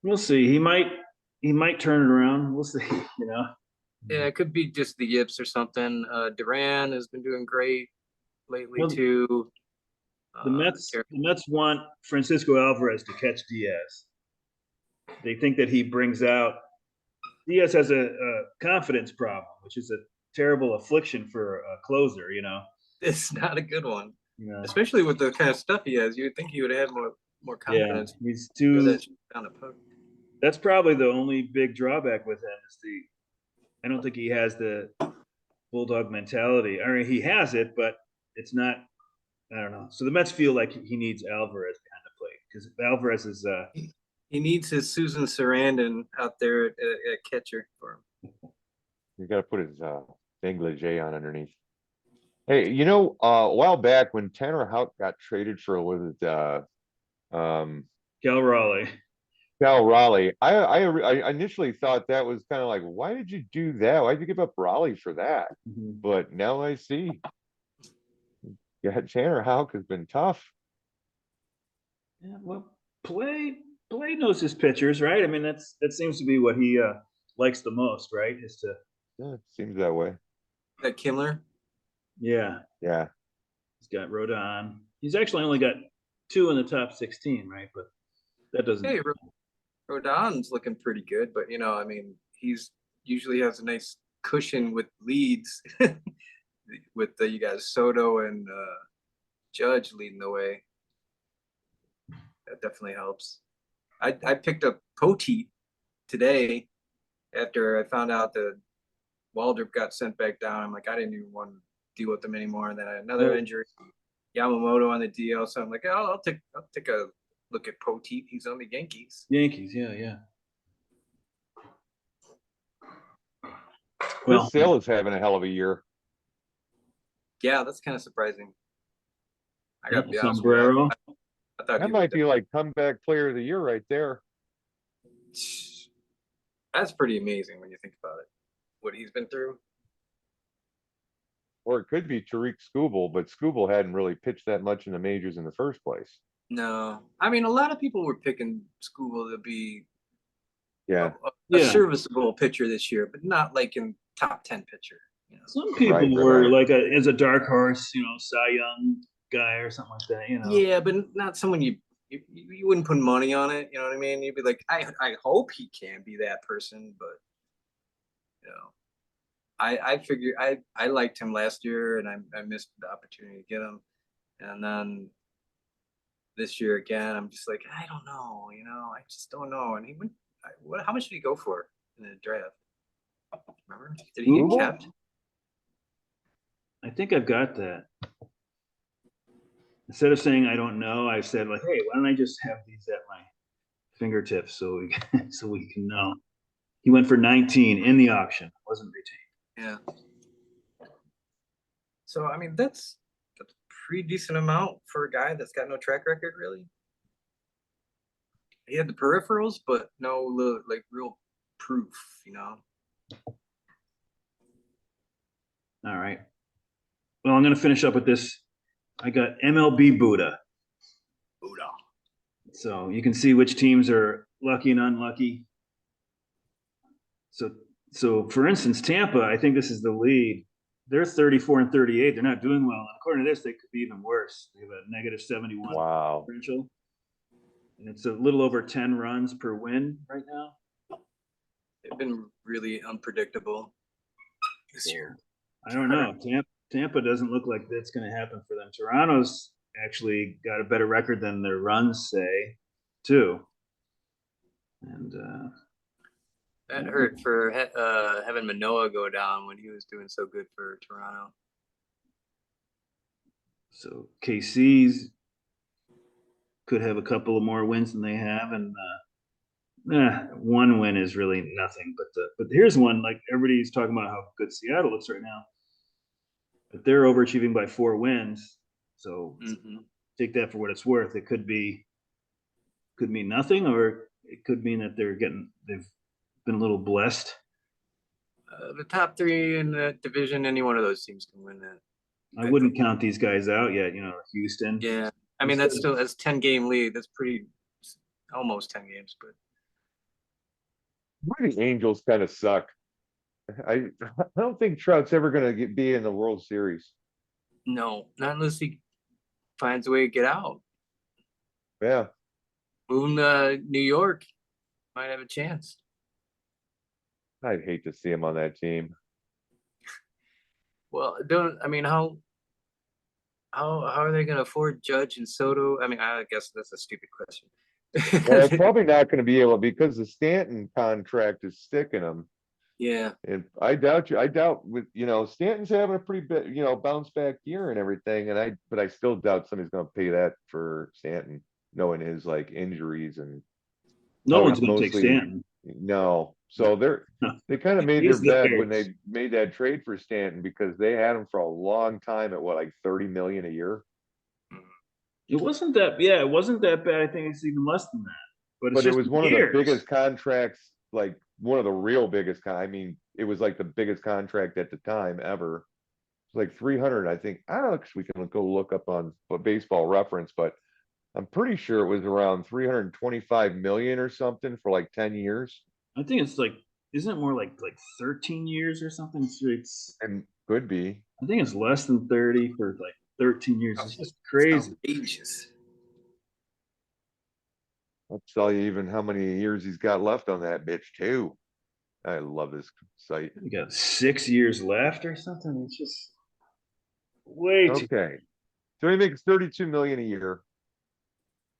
We'll see. He might turn it around. We'll see. You know. Yeah, it could be just the yips or something. Duran has been doing great lately Well, too. The Mets want Francisco Alvarez to catch Diaz. They think that he brings out. Diaz has a confidence problem, which is a terrible affliction for a closer. You know. It's not a good one, You know? especially with the kind of stuff he has. You would think he would have more confidence. Yeah, he's too. Down a poke. That's probably the only big drawback with him is I don't think he has the bulldog mentality. I mean, he has it, but it's not. I don't know. So the Mets feel like he needs Alvarez behind the plate because Alvarez is. He needs his Susan Sarandon out there at catcher for him. You got to put his negligee on underneath. Hey, a while back when Tanner Houck got traded for Cal Raleigh. Cal Raleigh, I initially thought that was kind of like, why did you do that? Why did you give up Raleigh for that? Mm-hmm. But now I see. Yeah, Tanner Houck has been tough. Yeah, well, Play knows his pitchers, right? I mean, that seems to be what he likes the most, right? Is to. Yeah, it seems that way. That Kimler. Yeah. Yeah. He's got Rodon. He's actually only got 2 in the top 16, right? But that doesn't. Hey, Rodon's looking pretty good, but I mean, he's usually has a nice cushion with leads with you guys Soto and Judge leading the way. That definitely helps. I picked up Poteet today after I found out that Waldrop got sent back down. I'm like, I didn't even want to deal with them anymore. And then I had another injury, Yamamoto on the DL. So I'm like, I'll take a look at Poteet. He's on the Yankees. Yeah. Chris Sale is having a hell of a year. Yeah, that's kind of surprising. I got to be honest Sombrero. with you. I thought That might be like comeback player of the year right there. That's pretty amazing when you think about it. What he's been through. Or it could be Tariq Skubal, but Skubal hadn't really pitched that much in the majors in the first place. No, I mean, a lot of people were picking Skubal to be a serviceable pitcher this year, but not like in top 10 pitcher. Some people were like as a dark horse, Cy Young guy or something like that. Yeah, but not someone you wouldn't put money on it. You know what I mean? You'd be like, I hope he can be that person, but I figured I liked him last year, and I missed the opportunity to get him, and then this year again, I'm just like, I don't know, I just don't know. And he went, how much did he go for in the draft? Remember? Did he get kept? I think I've got that. Instead of saying I don't know, I said like, hey, why don't I just have these at my fingertips so we can know. He went for 19 in the auction, wasn't retained. Yeah. So I mean, that's a pretty decent amount for a guy that's got no track record, really. He had the peripherals, but no like real proof, All right. Well, I'm going to finish up with this. I got MLB Buddha. So you can see which teams are lucky and unlucky. So for instance, Tampa, I think this is the lead. They're 34 and 38. They're not doing well. And according to this, they could be even worse. They have a negative 71 Wow. differential. And it's a little over 10 runs per win right now. They've been really unpredictable this year. I don't know. Tampa doesn't look like that's going to happen for them. Toronto's actually got a better record than their runs say, too. And That hurt for having Manoah go down when he was doing so good for Toronto. so KC's could have a couple of more wins than they have, and one win is really nothing. But here's one, like everybody's talking about how good Seattle looks right now, but they're overachieving by 4 wins. So take that for what it's worth. It could mean nothing, or it could mean that they've been a little blessed. The top 3 in the division, any one of those teams can win that. I wouldn't count these guys out yet. Houston. Yeah, I mean that's 10-game lead. That's pretty, almost 10 games. But The Angels kind of suck. I don't think Trout's ever going to be in the World Series. no, not unless he finds a way to get out. Yeah. Move to New York, might have a chance. I'd hate to see him on that team. Well, how are they going to afford Judge and Soto? I mean, I guess that's a stupid question. Well, probably not going to be able, because the Stanton contract is sticking him. Yeah. And I doubt with, Stanton's having a pretty bit, bounce back year and everything. But I still doubt somebody's going to pay that for Stanton, knowing his like injuries and No one's going to take Stanton. No. So they kind of made their bed when they made that trade for Stanton, because they had him for a long time at like 30 million a year. It wasn't that bad. I think it's even less than that. But it was one of the biggest contracts, like one of the real biggest. I mean, it was like the biggest contract at the time ever. It's like 300, I think. I don't know, because we can go look up on Baseball Reference, but I'm pretty sure it was around 325 million or something for like 10 years. I think it's like, isn't it more like 13 years or something? It's And could be. I think it's less than 30 for like 13 years. It's just crazy. Outrageous. I'll tell you even how many years he's got left on that bitch too. I love this site. We got 6 years left or something. It's just way too. Okay. So he makes 32 million a year.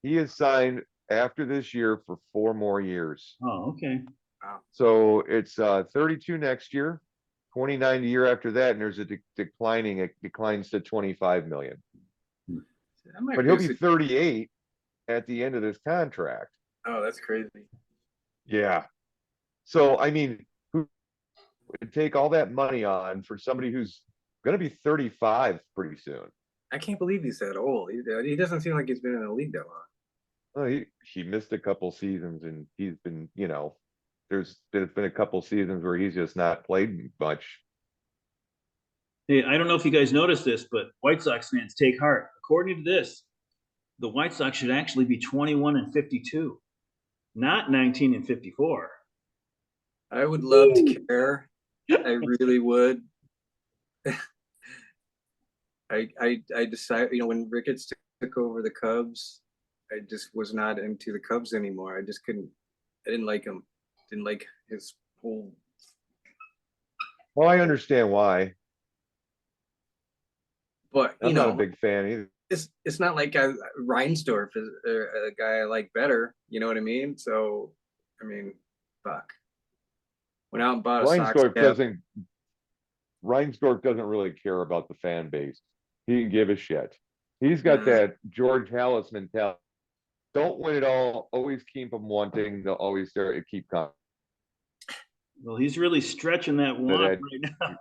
He is signed after this year for 4 more years. Oh, okay. So it's 32 next year, 29 the year after that, and there's a declining. It declines to 25 million. But he'll be 38 at the end of this contract. Oh, that's crazy. Yeah. So I mean, who would take all that money on for somebody who's going to be 35 pretty soon? I can't believe he's that old. He doesn't seem like he's been in the league that long. Well, he missed a couple seasons, and he's been, there's been a couple seasons where he's just not played much. Hey, I don't know if you guys noticed this, but White Sox fans, take heart. According to this, the White Sox should actually be 21 and 52, not 19 and 54. I would love to care. I really would. I decided, when Ricketts took over the Cubs, I just was not into the Cubs anymore. I didn't like him. Didn't like his whole. Well, I understand why. But I'm not a big fan either. It's not like Reinsdorf is a guy I like better. You know what I mean? So, I mean, fuck. Went out and bought a Reinsdorf doesn't really care about the fan base. He can give a shit. He's got that George Halas mentality. Don't win it all. Always keep them wanting. They'll always keep coming. Well, he's really stretching that want right now. I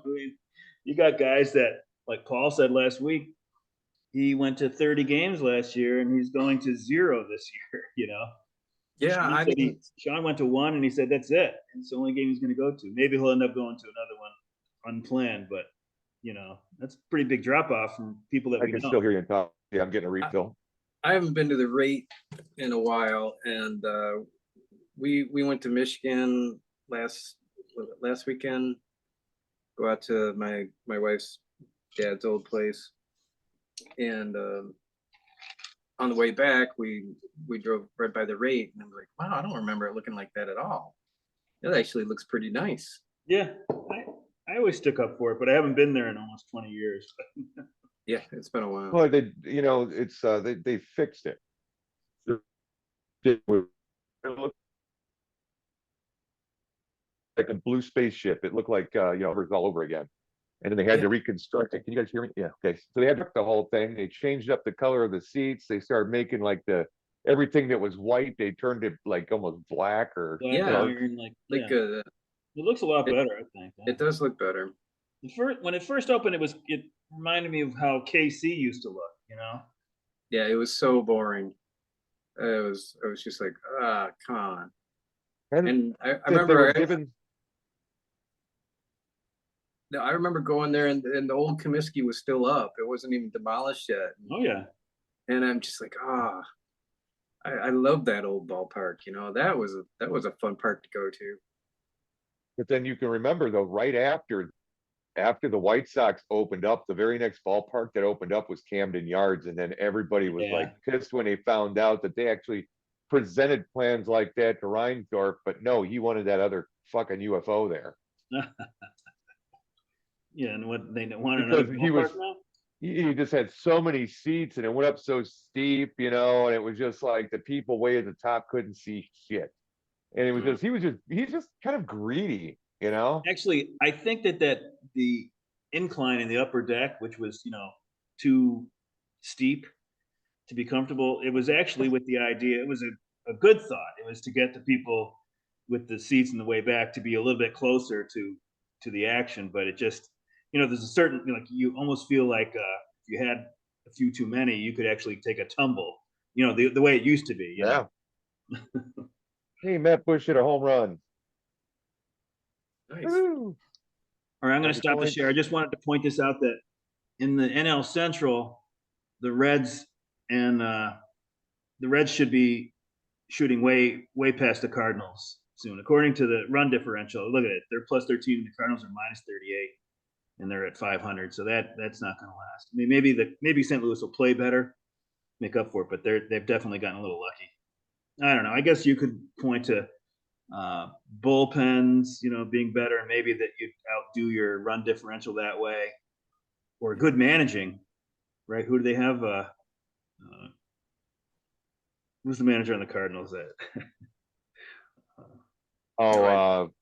mean, you got guys that, like Paul said last week, he went to 30 games last year and he's going to 0 this year, Yeah, Sean went to 1 and he said that's it. It's the only game he's going to go to. Maybe he'll end up going to another one unplanned, but that's a pretty big drop off from people that we know. I can still hear you talk. Yeah, I'm getting a refill. I haven't been to the rate in a while, and we went to Michigan last weekend. Go out to my wife's dad's old place, and on the way back we drove right by the rate, and I'm like, wow, I don't remember it looking like that at all. It actually looks pretty nice. Yeah, I always stick up for it, but I haven't been there in almost 20 years. Yeah, it's been a while. Well, it's they fixed it. It looked like a blue spaceship. It looked like it was all over again. And then they had to reconstruct it. Can you guys hear me? Yeah. Okay. So they had the whole thing. They changed up the color of the seats. They started making like everything that was white. They turned it like almost black or Black iron, yeah. It looks a lot better, I think. Yeah. It does look better. When it first opened, it reminded me of how KC used to look. Yeah, it was so boring. I was just like, come on. And I remember I remember going there, and the old Comiskey was still up. It wasn't even demolished yet. Oh yeah. And I'm just like, I love that old ballpark. That was a fun park to go to. But then you can remember though, right after the White Sox opened up, the very next ballpark that opened up was Camden Yards, and then everybody was like pissed when they found out that they actually presented plans like that to Reinsdorf, but no, he wanted that other fucking UFO there. Yeah, and what they wanted because he just had so many seats and it went up so steep, and it was just like the people way at the top couldn't see shit. And it was he's just kind of greedy, Actually, I think that the incline in the upper deck, which was, too steep to be comfortable, it was actually with the idea, it was a good thought. It was to get the people with the seats in the way back to be a little bit closer to the action, but it just, there's a certain, you almost feel like if you had a few too many, you could actually take a tumble, the way it used to be. Yeah. Hey, Matt Bush hit a home run. Nice. All right, I'm going to stop the share. I just wanted to point this out that in the NL Central, the Reds should be shooting way past the Cardinals soon. According to the run differential, look at it. They're plus 13, and the Cardinals are minus 38, and they're at 500. So that's not going to last. I mean, maybe St. Louis will play better, make up for it, but they've definitely gotten a little lucky. I don't know. I guess you could point to bullpens, being better, and maybe that you'd outdo your run differential that way, or good managing, right? Who do they have? Who's the manager on the Cardinals? Marmol.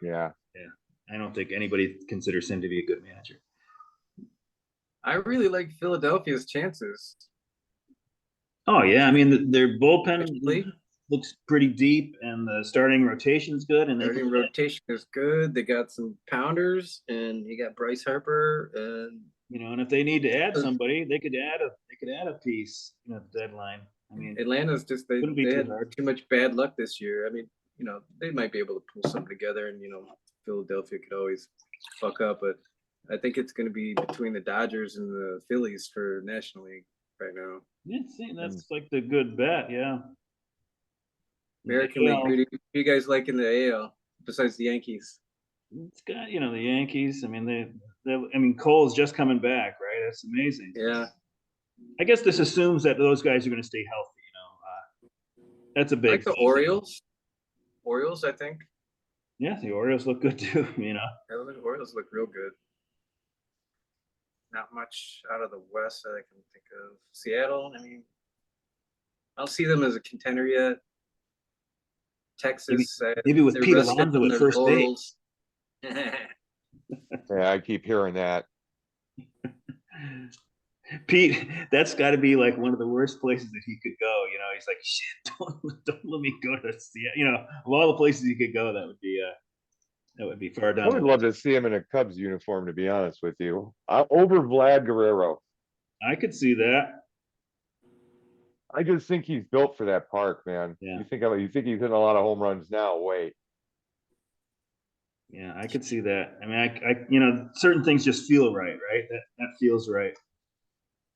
Yeah. I don't think anybody considers him to be a good manager. I really like Philadelphia's chances. Oh yeah, I mean their bullpen looks pretty deep, and the starting rotation's good. And starting rotation is good. They got some pounders, and you got Bryce Harper, and and if they need to add somebody, they could add a piece at the deadline. I mean, Atlanta's just they had too much bad luck this year. I mean, they might be able to pull something together, and Philadelphia could always fuck up, but I think it's going to be between the Dodgers and the Phillies for National League right now. Yeah, that's like the good bet, yeah. American League, who do you guys like in the AL besides the Yankees? It's got the Yankees. I mean, Cole's just coming back, right? That's amazing. Yeah. I guess this assumes that those guys are going to stay healthy. That's a big. Like the Orioles. Orioles, I think. Yeah, the Orioles look good too. The Orioles look real good. Not much out of the West that I can think of. Seattle, I mean, I don't see them as a contender yet. Texas, maybe with Pete Alonso at first base. Yeah, I keep hearing that. Pete, that's got to be like one of the worst places that he could go. He's like, shit, don't let me go to Seattle. Of all the places he could go, that would be far down. I would love to see him in a Cubs uniform, to be honest with you. Over Vlad Guerrero. I could see that. I just think he's built for that park, man. Yeah. You think he's hitting a lot of home runs now. Wait. Yeah, I could see that. I mean, I certain things just feel right? That feels right.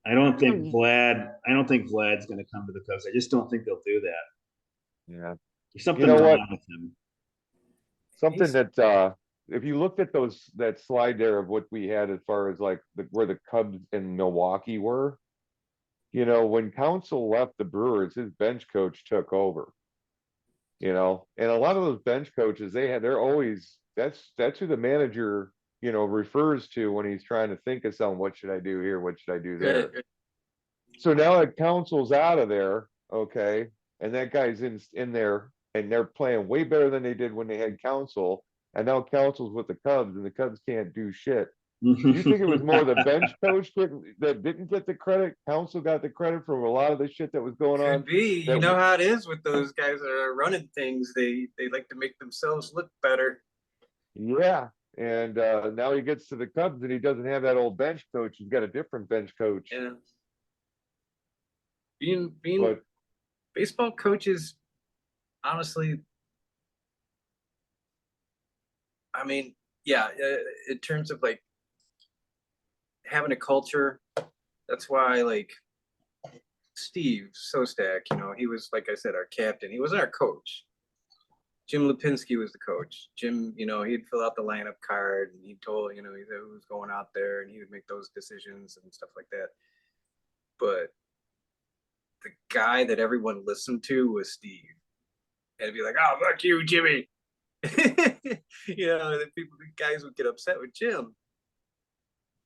I don't think Vlad's going to come to the Cubs. I just don't think they'll do that. Yeah. There's You something know what? wrong with him. Something He's- that if you looked at that slide there of what we had as far as like where the Cubs in Milwaukee were, when Counsell left the Brewers, his bench coach took over. And a lot of those bench coaches, they're always that's who the manager, refers to when he's trying to think of something. What should I do here? What should I do there? Right. So now that Counsell's out of there, okay, and that guy's in there, and they're playing way better than they did when they had Counsell, and now Counsell's with the Cubs, and the Cubs can't do shit. You think it was more the bench coach that didn't get the credit? Counsell got the credit for a lot of the shit that was going on. Could be. You that- know how it is with those guys that are running things. They like to make themselves look better. Yeah, and now he gets to the Cubs, and he doesn't have that old bench coach. He's got a different bench coach. Yeah. Being But baseball coaches, honestly, I mean, yeah, in terms of like having a culture, that's why like Steve Sostak, he was, like I said, our captain. He wasn't our coach. Jim Lipinski was the coach. Jim, he'd fill out the lineup card and he'd told, who was going out there, and he would make those decisions and stuff like that. But the guy that everyone listened to was Steve. And it'd be like, oh, fuck you, Jimmy. The guys would get upset with Jim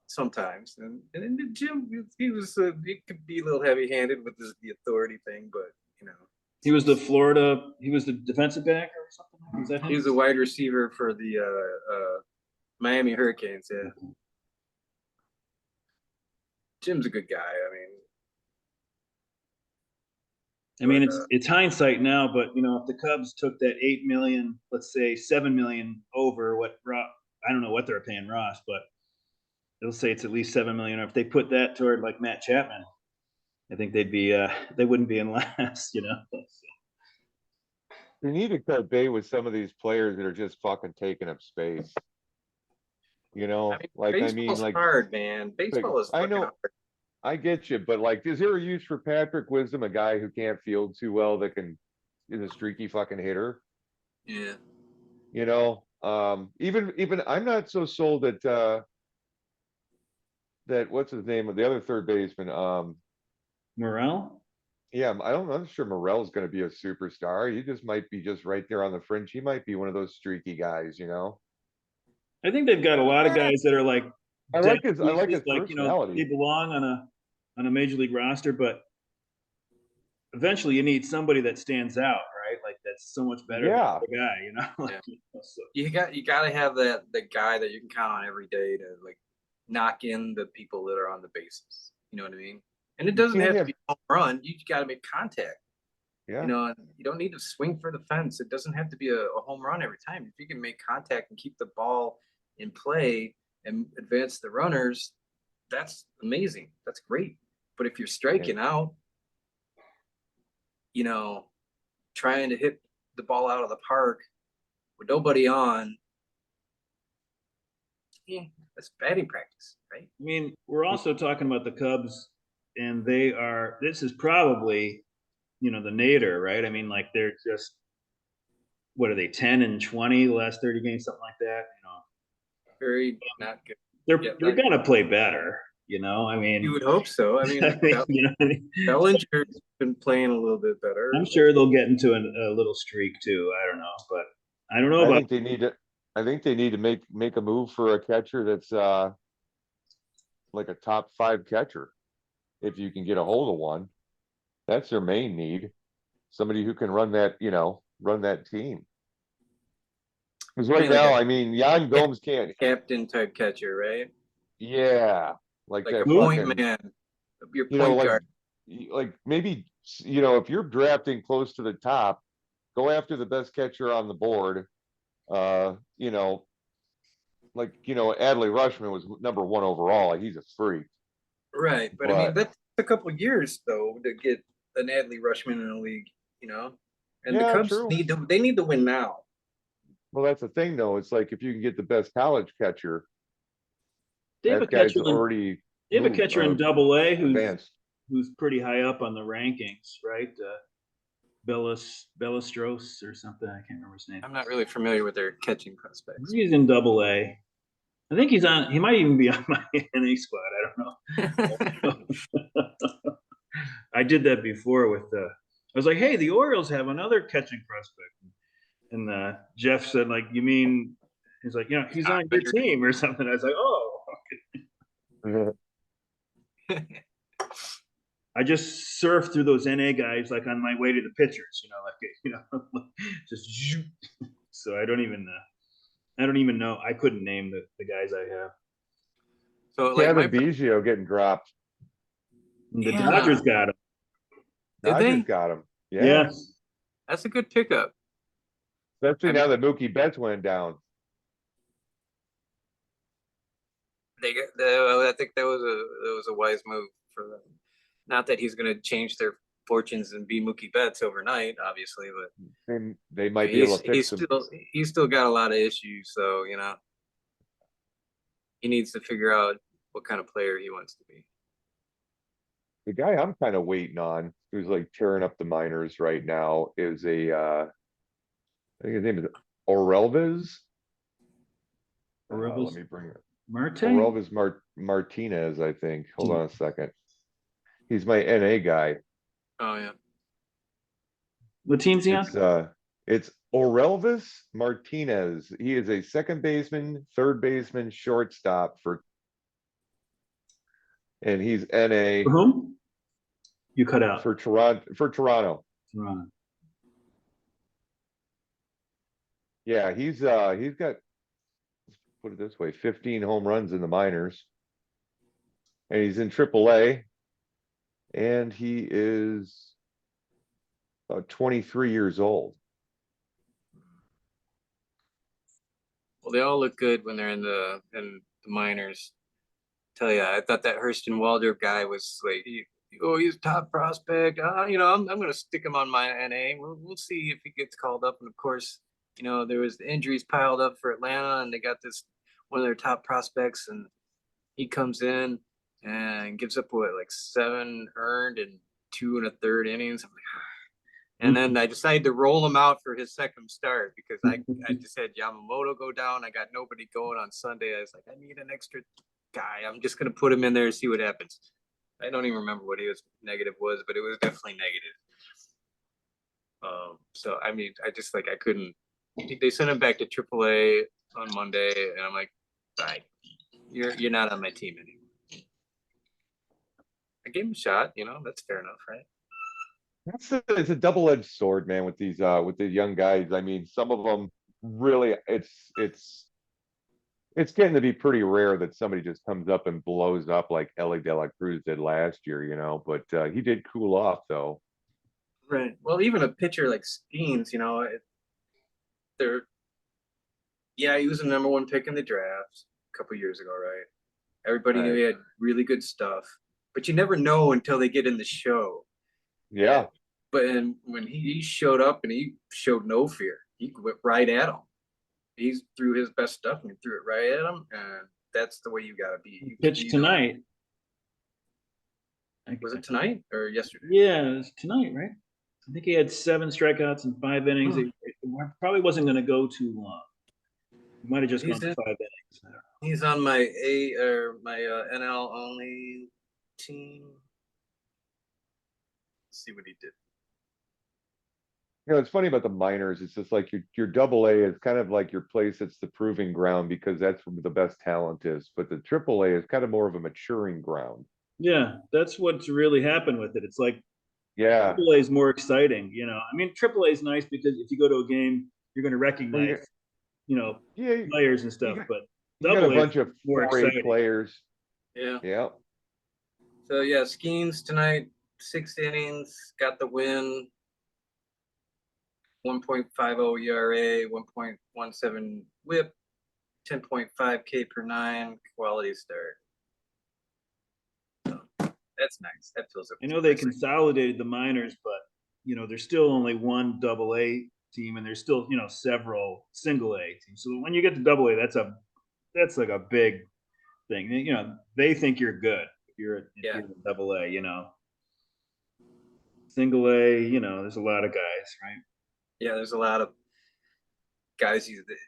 sometimes. And then Jim, he could be a little heavy-handed with the authority thing, but, he was the defensive back or something. Was that him? he was a wide receiver for the Miami Hurricanes. Yeah, Jim's a good guy. It's hindsight now, but if the Cubs took that 8 million, let's say 7 million over what I don't know what they're paying Ross, but they'll say it's at least 7 million. Or if they put that toward like Matt Chapman, I think they wouldn't be in last. you need to cut bait with some of these players that are just fucking taking up space. Baseball's hard, man. Baseball is. I know. Hard. I get you, but like, is there a use for Patrick Wisdom, a guy who can't field too well, that is a streaky fucking hitter? Yeah. Even I'm not so sold that what's his name, the other third baseman, Morel? Yeah, I'm not sure Morel's going to be a superstar. He just might be just right there on the fringe. He might be one of those streaky guys, I think they've got a lot of guys that are like. I like his personality. They belong on a major league roster, but eventually you need somebody that stands out, right? Like that's so much better than the guy, So. You got to have the guy that you can count on every day to like knock in the people that are on the bases. You know what I mean? And it doesn't have to be a home run. You got to make contact. Yeah. You don't need to swing for the fence. It doesn't have to be a home run every time. If you can make contact and keep the ball in play and advance the runners, that's amazing. That's great. But if you're striking out, trying to hit the ball out of the park with nobody on, that's batting practice, right? We're also talking about the Cubs, and this is probably, the nadir, right? They're just, what are they, 10-20 the last 30 games, something like that, Very not good. They're gonna play better, You would hope so. Bellinger's been playing a little bit better. I'm sure they'll get into a little streak too. I don't know, but I don't know about. I think they need to make a move for a catcher that's like a top 5 catcher. If you can get a hold of one, that's their main need. Somebody who can run that team. Because right now, Yan Gomes can't. Captain type catcher, right? Yeah, like a that point fucking, man. Your point guard. Like maybe if you're drafting close to the top, go after the best catcher on the board. Adley Rushman was number 1 overall. He's a freak. Right, but that's a couple of years though to get an Adley Rushman in the league. And the Cubs need to win now. Well, that's the thing, though. It's like if you can get the best college catcher, They have that guy's already They have a Ooh, catcher in Double A advanced. who's pretty high up on the rankings, right? Bellastros or something. I can't remember his name. I'm not really familiar with their catching prospects. He's in Double A. I think he's on. He might even be on my NA squad. I don't know. I did that before with I was like, "Hey, the Orioles have another catching prospect," and Jeff said, "Like, you mean?" He's like, "You know, he's on your team or something." I was like, "Oh." I just surf through those NA guys like on my way to the pitchers, just so I don't even know. I couldn't name the guys I have. So like Kevin Biggio getting dropped. The Dodgers got him. Did Dodgers they? got him. Yeah. Yeah. That's a good pickup. Especially now that Mookie Betts went down. I think that was a wise move for them. Not that he's going to change their fortunes and be Mookie Betts overnight, obviously, but They might be able to fix him. He's still got a lot of issues, so he needs to figure out what kind of player he wants to be. The guy I'm kind of waiting on, who's like tearing up the minors right now, is I think his name is Orelvis. Let me bring it. Orelvis Martinez, I think. Hold on a second. He's my NA guy. Oh yeah. What team's he on? It's Orelvis Martinez. He is a second baseman, third baseman, shortstop and he's NA. For whom? You cut out. For Toronto. Toronto. Yeah, he's got, let's put it this way, 15 home runs in the minors. And he's in AAA. And he is about 23 years old. Well, they all look good when they're in the minors. Tell you, I thought that Hurston Waldrop guy was like, he's a top prospect. I'm going to stick him on my NA. We'll see if he gets called up. And of course, there was the injuries piled up for Atlanta, and they got this one of their top prospects, and he comes in and gives up like 7 earned and 2 1/3 innings. I'm like, and then I decided to roll him out for his second start because I just had Yamamoto go down. I got nobody going on Sunday. I was like, I need an extra guy. I'm just gonna put him in there and see what happens. I don't even remember what his negative was, but it was definitely negative. So I mean, I just I couldn't. They sent him back to AAA on Monday, and I'm like, bye. You're not on my team anymore. I gave him a shot. That's fair enough, right? It's a double-edged sword, man, with these with the young guys. I mean, some of them really it's getting to be pretty rare that somebody just comes up and blows up like Ellie De La Cruz did last year, but he did cool off though. Right. Well, even a pitcher like Skeens, he was the number 1 pick in the draft a couple years ago, right? Everybody knew he had really good stuff, but you never know until they get in the show. Yeah. But when he showed up and he showed no fear, he went right at him. He threw his best stuff and he threw it right at him, and that's the way you got to be. He pitched tonight. Was it tonight or yesterday? Yeah, it was tonight, right? I think he had 7 strikeouts in 5 innings. It probably wasn't going to go too long. He might have just gone 5 innings. He's on my NL only team. Let's see what he did. It's funny about the minors. It's just like your double A is kind of like your place that's the proving ground because that's where the best talent is. But the triple A is kind of more of a maturing ground. Yeah, that's what's really happened with it. It's like, triple A is more exciting. I mean, triple A is nice because if you go to a game, you're going to recognize, players and stuff. But double A, a bunch of more exciting players. Yeah. Yeah. So yeah, Skeens tonight, 6 innings, got the win. 1.50 ERA, 1.17 WHIP, 10.5 K per 9, quality start. So that's nice. That feels. I know they consolidated the minors, but there's still only one double A team, and there's still several single A teams. So when you get to double A, that's like a big thing. They think you're good you're in Yeah. double A, you know. Single A, you know, there's a lot of guys, right? Yeah, there's a lot of guys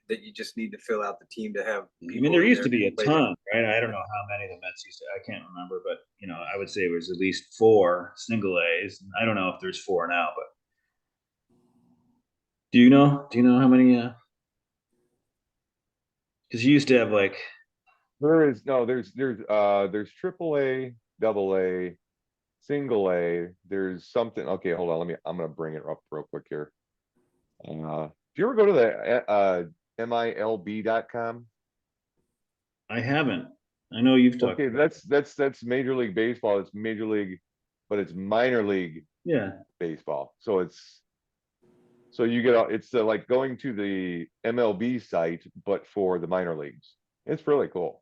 that you just need to fill out the team to have. I mean, there in used there to be a play ton, right? I don't know how many the Mets used to. I can't remember, but you know, I would say it was at least 4 single A's. I don't know if there's 4 now, but do you know? Do you know how many? Because you used to have like, There's triple A, double A, single A. There's something. Okay, hold on. I'm gonna bring it up real quick here. Do you ever go to the MILB.com? I haven't. I know you've talked. Okay, that's Major League Baseball. It's Major League, but it's minor league Yeah, baseball. So you get it's like going to the MLB site, but for the minor leagues. It's really cool.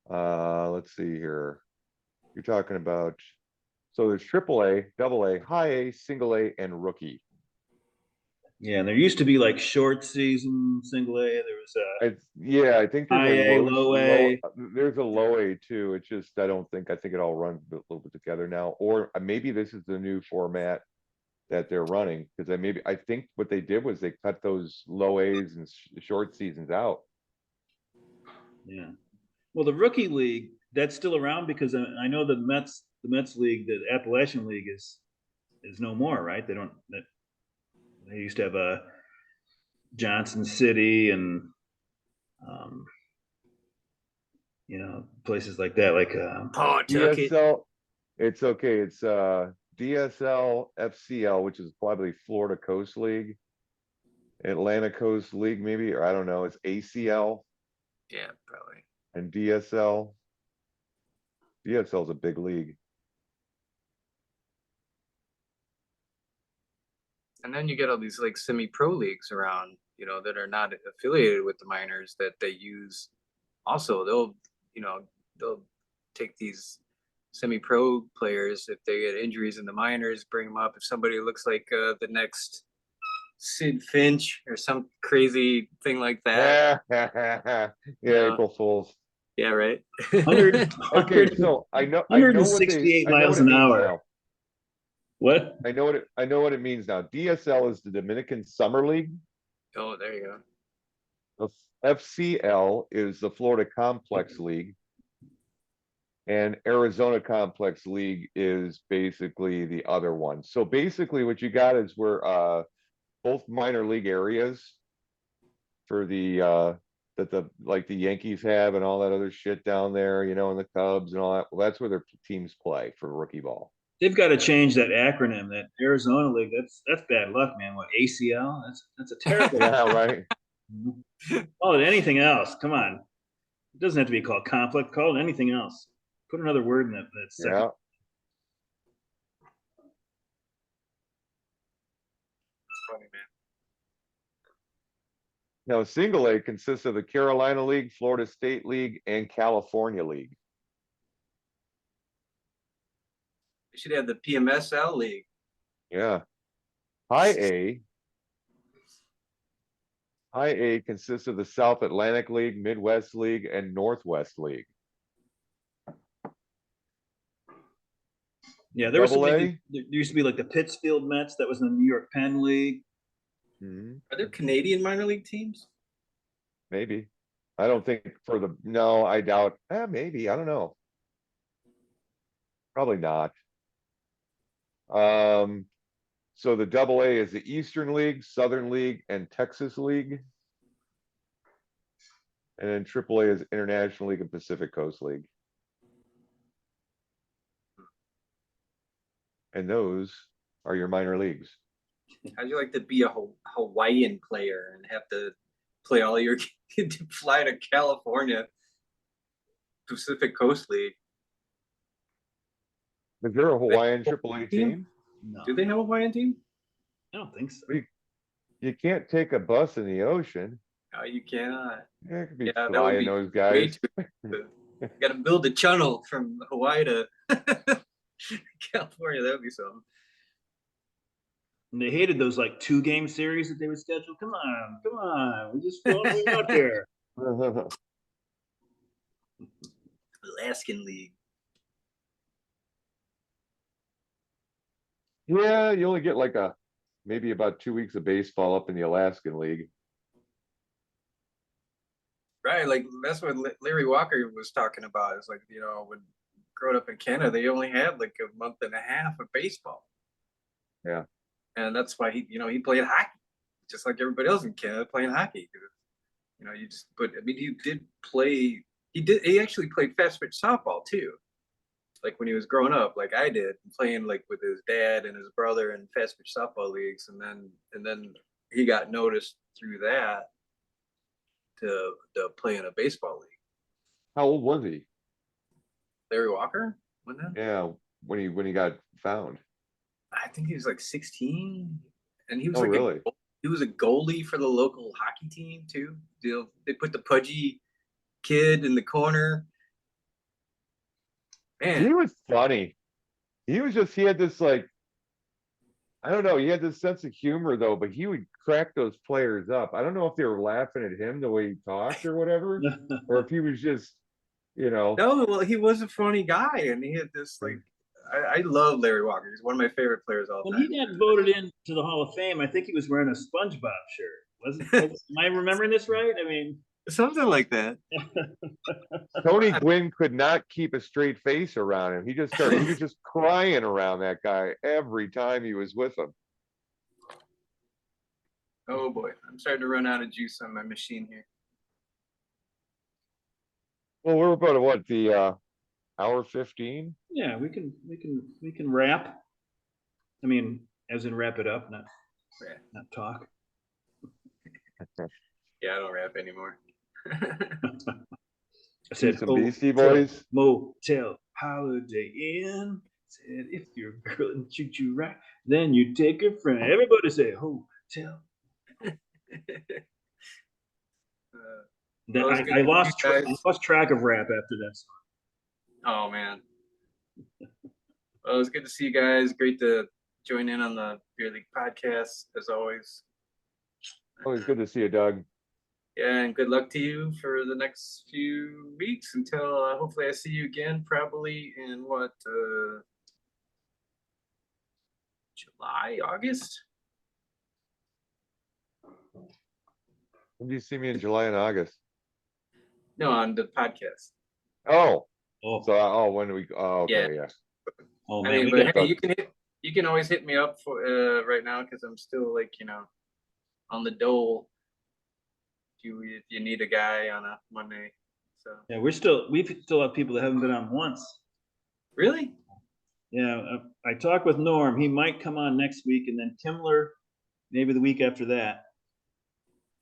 Let's see here. You're talking about, so there's triple A, double A, high A, single A, and rookie. yeah. And there used to be like short season single A. There was Yeah, I think there's high a A, low A. there's a low A too. It's just, I think it all runs a little bit together now. Or maybe this is the new format that they're running, because I think what they did was they cut those low A's and short seasons out. Yeah. Well, the rookie league that's still around because I know the Mets league, the Appalachian League is no more, right? They don't. They used to have a Johnson City and um, you know, places like that, like Pawtucket. DSL, it's okay. It's DSL FCL, which is probably Florida Coast League, Atlanta Coast League, maybe, or I don't know. It's ACL Yeah, probably. and DSL. DSL is a big league. And then you get all these like semi-pro leagues around, that are not affiliated with the minors that they use. Also, they'll take these semi-pro players if they get injuries in the minors, bring them up. If somebody looks like the next Sid Finch or some crazy thing like that. Yeah, Yeah. April Fools. Yeah, right. 100, Okay, so I know what 168 miles it an means hour. now. What? I know what it means now. DSL is the Dominican Summer League. Oh, there you go. The FCL is the Florida Complex League. And Arizona Complex League is basically the other one. So basically what you got is we're both minor league areas for the that the Yankees have and all that other shit down there, and the Cubs and all that. Well, that's where their teams play for rookie ball. They've got to change that acronym. That Arizona League. That's bad luck, man. What, ACL? That's a terrible. Yeah, right. Call it anything else. Come on. It doesn't have to be called conflict. Call it anything else. Put another word in that second. Yeah. Funny, man. Now, single A consists of the Carolina League, Florida State League, and California League. We should have the PMSL league. Yeah. High A consists of the South Atlantic League, Midwest League, and Northwest League. Yeah, there Double-A? used to be like the Pittsfield Mets. That was in the New York Penn League. Mhm. Are there Canadian minor league teams? Maybe. I don't think no, I doubt. Maybe. I don't know. Probably not. So the Double-A is the Eastern League, Southern League, and Texas League. And then Triple-A is International League and Pacific Coast League. And those are your minor leagues. How'd you like to be a Hawaiian player and have to play all your to fly to California, Pacific Coast League? Is there a Hawaiian AAA team? No, Do they have a Hawaiian team? I don't think so. You can't take a bus in the ocean. No, you cannot. Yeah, it could be Yeah, that would flying be those way guys. too. Got to build a channel from Hawaii to California. That would be something. And they hated those like 2-game series that they would schedule. Come on, we just flown out there. Alaskan League. Yeah, you only get like maybe about 2 weeks of baseball up in the Alaskan League. Right, like that's what Larry Walker was talking about. It's like, when growing up in Canada, they only had like a month and a half of baseball, Yeah. and that's why he played hockey, just like everybody else in Canada playing hockey. You just, but I mean, he did play. He actually played fast pitch softball too, like when he was growing up, like I did, playing like with his dad and his brother in fast pitch softball leagues, and then he got noticed through that to play in a baseball league. How old was he? Larry Walker, wasn't that? Yeah, when he got found. I think he was like 16, and he was Oh, like really? he was a goalie for the local hockey team too. They put the pudgy kid in the corner. He Man, was funny. He had this like, I don't know, he had this sense of humor though, but he would crack those players up. I don't know if they were laughing at him the way he talked or whatever, or if he was just, you know, no, well, he was a funny guy, and he had this like. I love Larry Walker. He's one of my favorite players all When time. he got voted into the Hall of Fame, I think he was wearing a SpongeBob shirt. Am I remembering this right? I mean, Something like that. Tony Gwynn could not keep a straight face around him. He was just crying around that guy every time he was with him. Oh boy, I'm starting to run out of juice on my machine here. Well, we're about what, the hour 15? yeah, we can wrap. I mean, as in wrap it up, not Yeah, not talk. yeah, I don't rap anymore. I Do said some Beastie hotel, Boys. motel, Holiday Inn. Said if your girl didn't treat you right, then you take her friend. Everybody say hotel. That Well, it's good I to see you lost I guys. lost track of rap after that song. Oh man, well, it was good to see you guys. Great to join in on the Beer League podcast as always. Always good to see you, Doug. Yeah, and good luck to you for the next few weeks until hopefully I see you again, probably in what July, August. When do you see me in July and August? No, on the podcast. Oh, Oh, when do we? Oh, Yeah, okay, yeah. oh I man, mean, we but got hey, you can always hit me up for right now because I'm still like on the dole. If you need a guy on a Monday, so yeah, we still have people that haven't been on once. really, Yeah, I talked with Norm. He might come on next week, and then Kimmler maybe the week after that.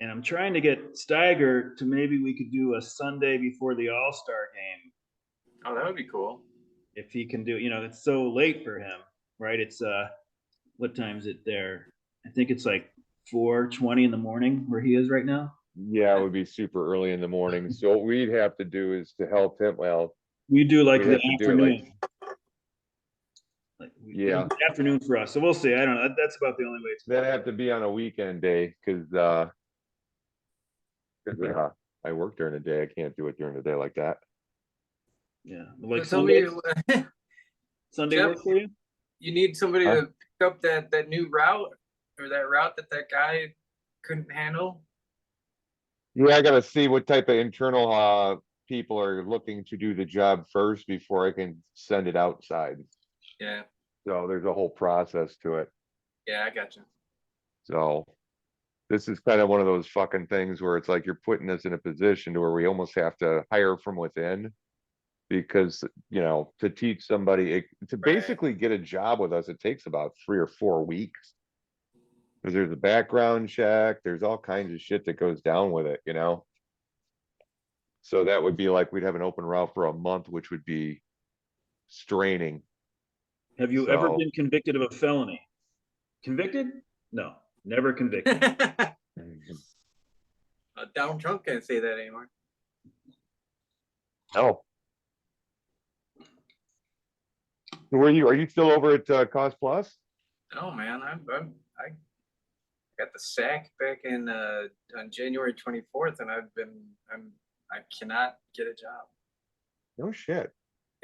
And I'm trying to get Steiger to maybe we could do a Sunday before the All Star game oh, that would be cool. if he can do. It's so late for him, right? It's what time is it there? I think it's like 4:20 in the morning where he is right now. Yeah, it would be super early in the morning. So what we'd have to do is to help him. Well, We do like we'd the have to do it like, afternoon, it'll yeah, be afternoon for us. So we'll see. I don't know. That's about the only way it's. that'd have to be on a weekend day because I work during the day. I can't do it during the day like that. Yeah, So like somebody, Sunday Jeff, work for you? you need somebody Huh? to pick up that new route or that route that guy couldn't handle. Yeah, I gotta see what type of internal people are looking to do the job first before I can send it outside. Yeah, So there's a whole process to it. yeah, I got you. So this is kind of one of those fucking things where it's like you're putting us in a position to where we almost have to hire from within. Because, to teach somebody to Right, basically get a job with us, it takes about 3 or 4 weeks. Because there's a background check, there's all kinds of shit that goes down with it. So that would be like we'd have an open route for a month, which would be straining. Have you ever So been convicted of a felony? Convicted? No, never convicted. Donald Trump can't say that anymore. oh, are you still over at Cost Plus? Oh man, I got the sack back in on January 24th, and I cannot get a job. No shit.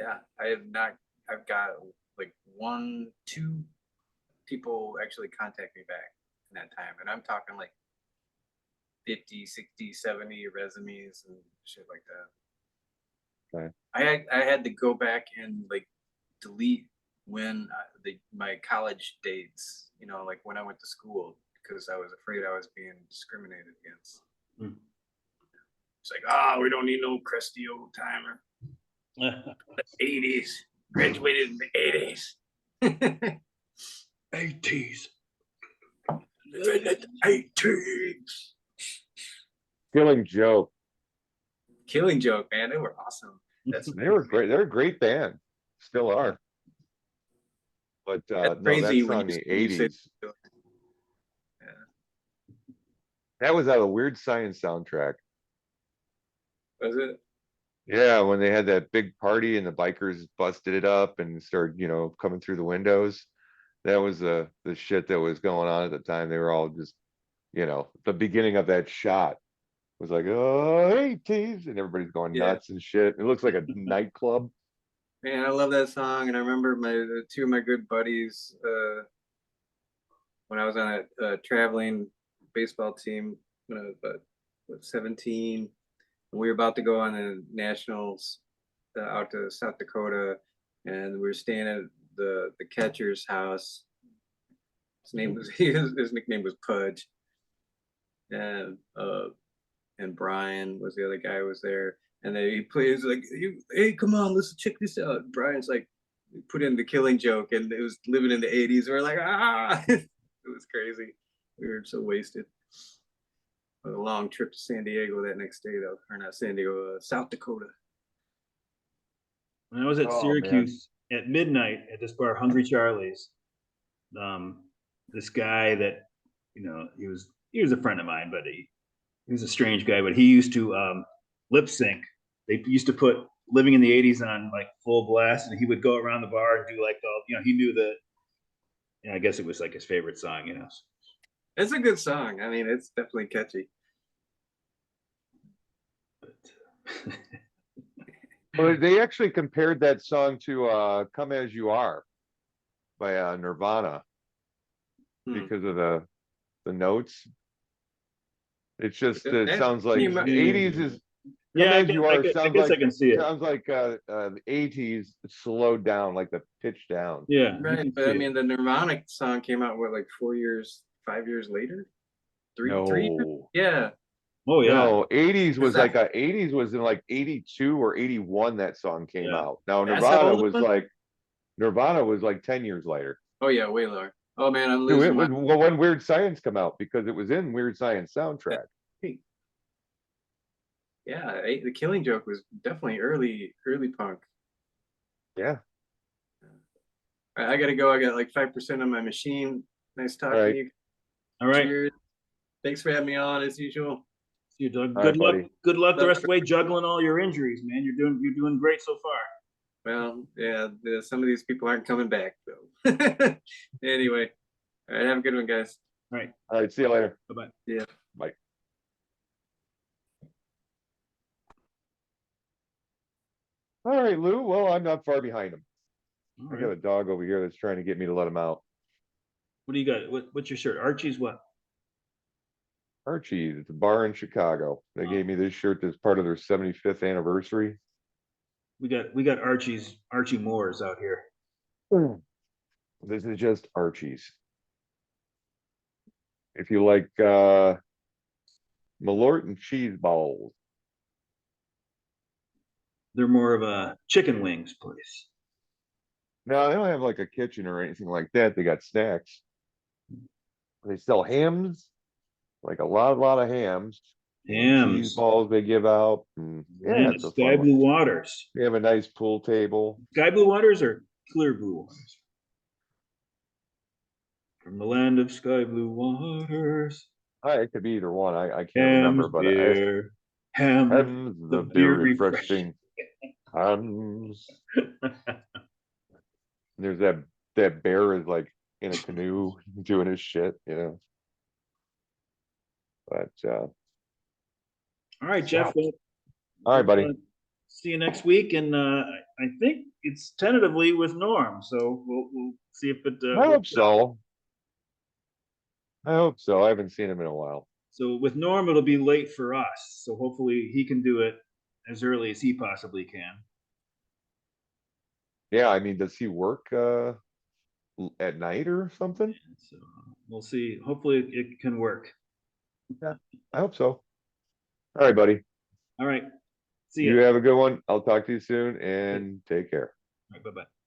Yeah, I have not. I've got like one, two, people actually contact me back in that time. And I'm talking like 50, 60, 70 resumes and shit like that. Okay. I had to go back and like delete when my college dates, you know, like when I went to school, because I was afraid I was being discriminated against. Hmm. It's like, oh, we don't need no crusty old timer. 80s, graduated in the 80s. 80s. Living in the 80s. Killing Joke. Killing Joke, man, they were awesome. They were great. They're a great band. Still are. But That's no, crazy that when song in the you say- 80s. That was out of the Weird Science soundtrack. Was it? Yeah, when they had that big party and the bikers busted it up and started, you know, coming through the windows. That was the shit that was going on at the time. They were all just, you know, the beginning of that shot was like, oh, 80s, and everybody's going Yeah. nuts and shit. It looks like a nightclub. Man, I love that song, and I remember two of my good buddies when I was on a traveling baseball team when I was about 17. And we were about to go on the nationals out to South Dakota, and we were staying at the catcher's house. His name was his nickname was Pudge, and Brian was the other guy who was there. And then he plays like, hey, come on, let's check this out. Brian's like, put in the Killing Joke, and it was living in the 80s. We're like, ah, it was crazy. We were so wasted. A long trip to San Diego that next day, though, or not San Diego, South Dakota. When I was at Oh, Syracuse at midnight at this bar, Hungry Charlie's, this guy that, you know, he was a friend of mine, but he was a strange guy, but he used to lip sync. They used to put Living in the 80s on like full blast, and he would go around the bar and do like all, you know, he knew the, you know, I guess it was like his favorite song, you know. It's a good song. I mean, it's definitely catchy. But Well, they actually compared that song to Come As You Are by Nirvana because of the notes. It's just it sounds like Yeah. the 80s is Come yeah, As You Are I sounds guess like I can see it. sounds like the 80s slowed down, like the pitch down. Yeah, I Right, can but see I it. mean, the Nirvana song came out what, like 4 years, 5 years later, three years? No. Yeah, Oh yeah, No, 80s was that- like 80s was in like 82 or 81 that song came Yeah. out. Now That's how Nirvana old it was was? like Nirvana was like 10 years later. oh yeah, way lower. Oh man, I'm Dude, losing it my. was when Weird Science come out because it was in Weird Science soundtrack. Yeah, the Killing Joke was definitely early punk. Yeah. I gotta go. I got like 5% on my machine. Nice talking All to right. you. all right. Cheers. Thanks for having me on as usual. See you, Doug. All Good right, luck. buddy. Good luck the rest of the way juggling all your injuries, man. You're doing great so far. Well, yeah, some of these people aren't coming back though. Anyway, all right, have a good one, guys. All right. All right, see you later. Bye-bye. Yeah. Bye. All right, Lou. Well, I'm not far behind him. All I right. got a dog over here that's trying to get me to let him out. What do you got? What's your shirt? Archie's what? Archie, it's a bar in Chicago. They gave me this shirt as part of their 75th anniversary. We got Archie Moores out here. This is just Archie's. If you like Malort and cheese balls. They're more of a chicken wings place. No, they don't have like a kitchen or anything like that. They got snacks. They sell hams, like a lot of hams. And cheese Hams. balls they give out. Yeah, it's a Sky fun blue one. waters. They have a nice pool table. Sky blue waters or clear blue waters? From the land of sky blue waters. It could be either one. I can't remember, but Beer. Hams, hams, the beer refreshing. Hams. There's that bear is like in a canoe doing his shit, you know. But All right, Jeff. Well, all right, buddy. See you next week, and I think it's tentatively with Norm. So we'll see if it. I hope so. I hope so. I haven't seen him in a while. So with Norm, it'll be late for us. So hopefully he can do it as early as he possibly can. Yeah, I mean, does he work at night or something? So we'll see. Hopefully it can work. Yeah, I hope so. All right, buddy. All right. See You ya. have a good one. I'll talk to you soon and take care. All right, bye-bye.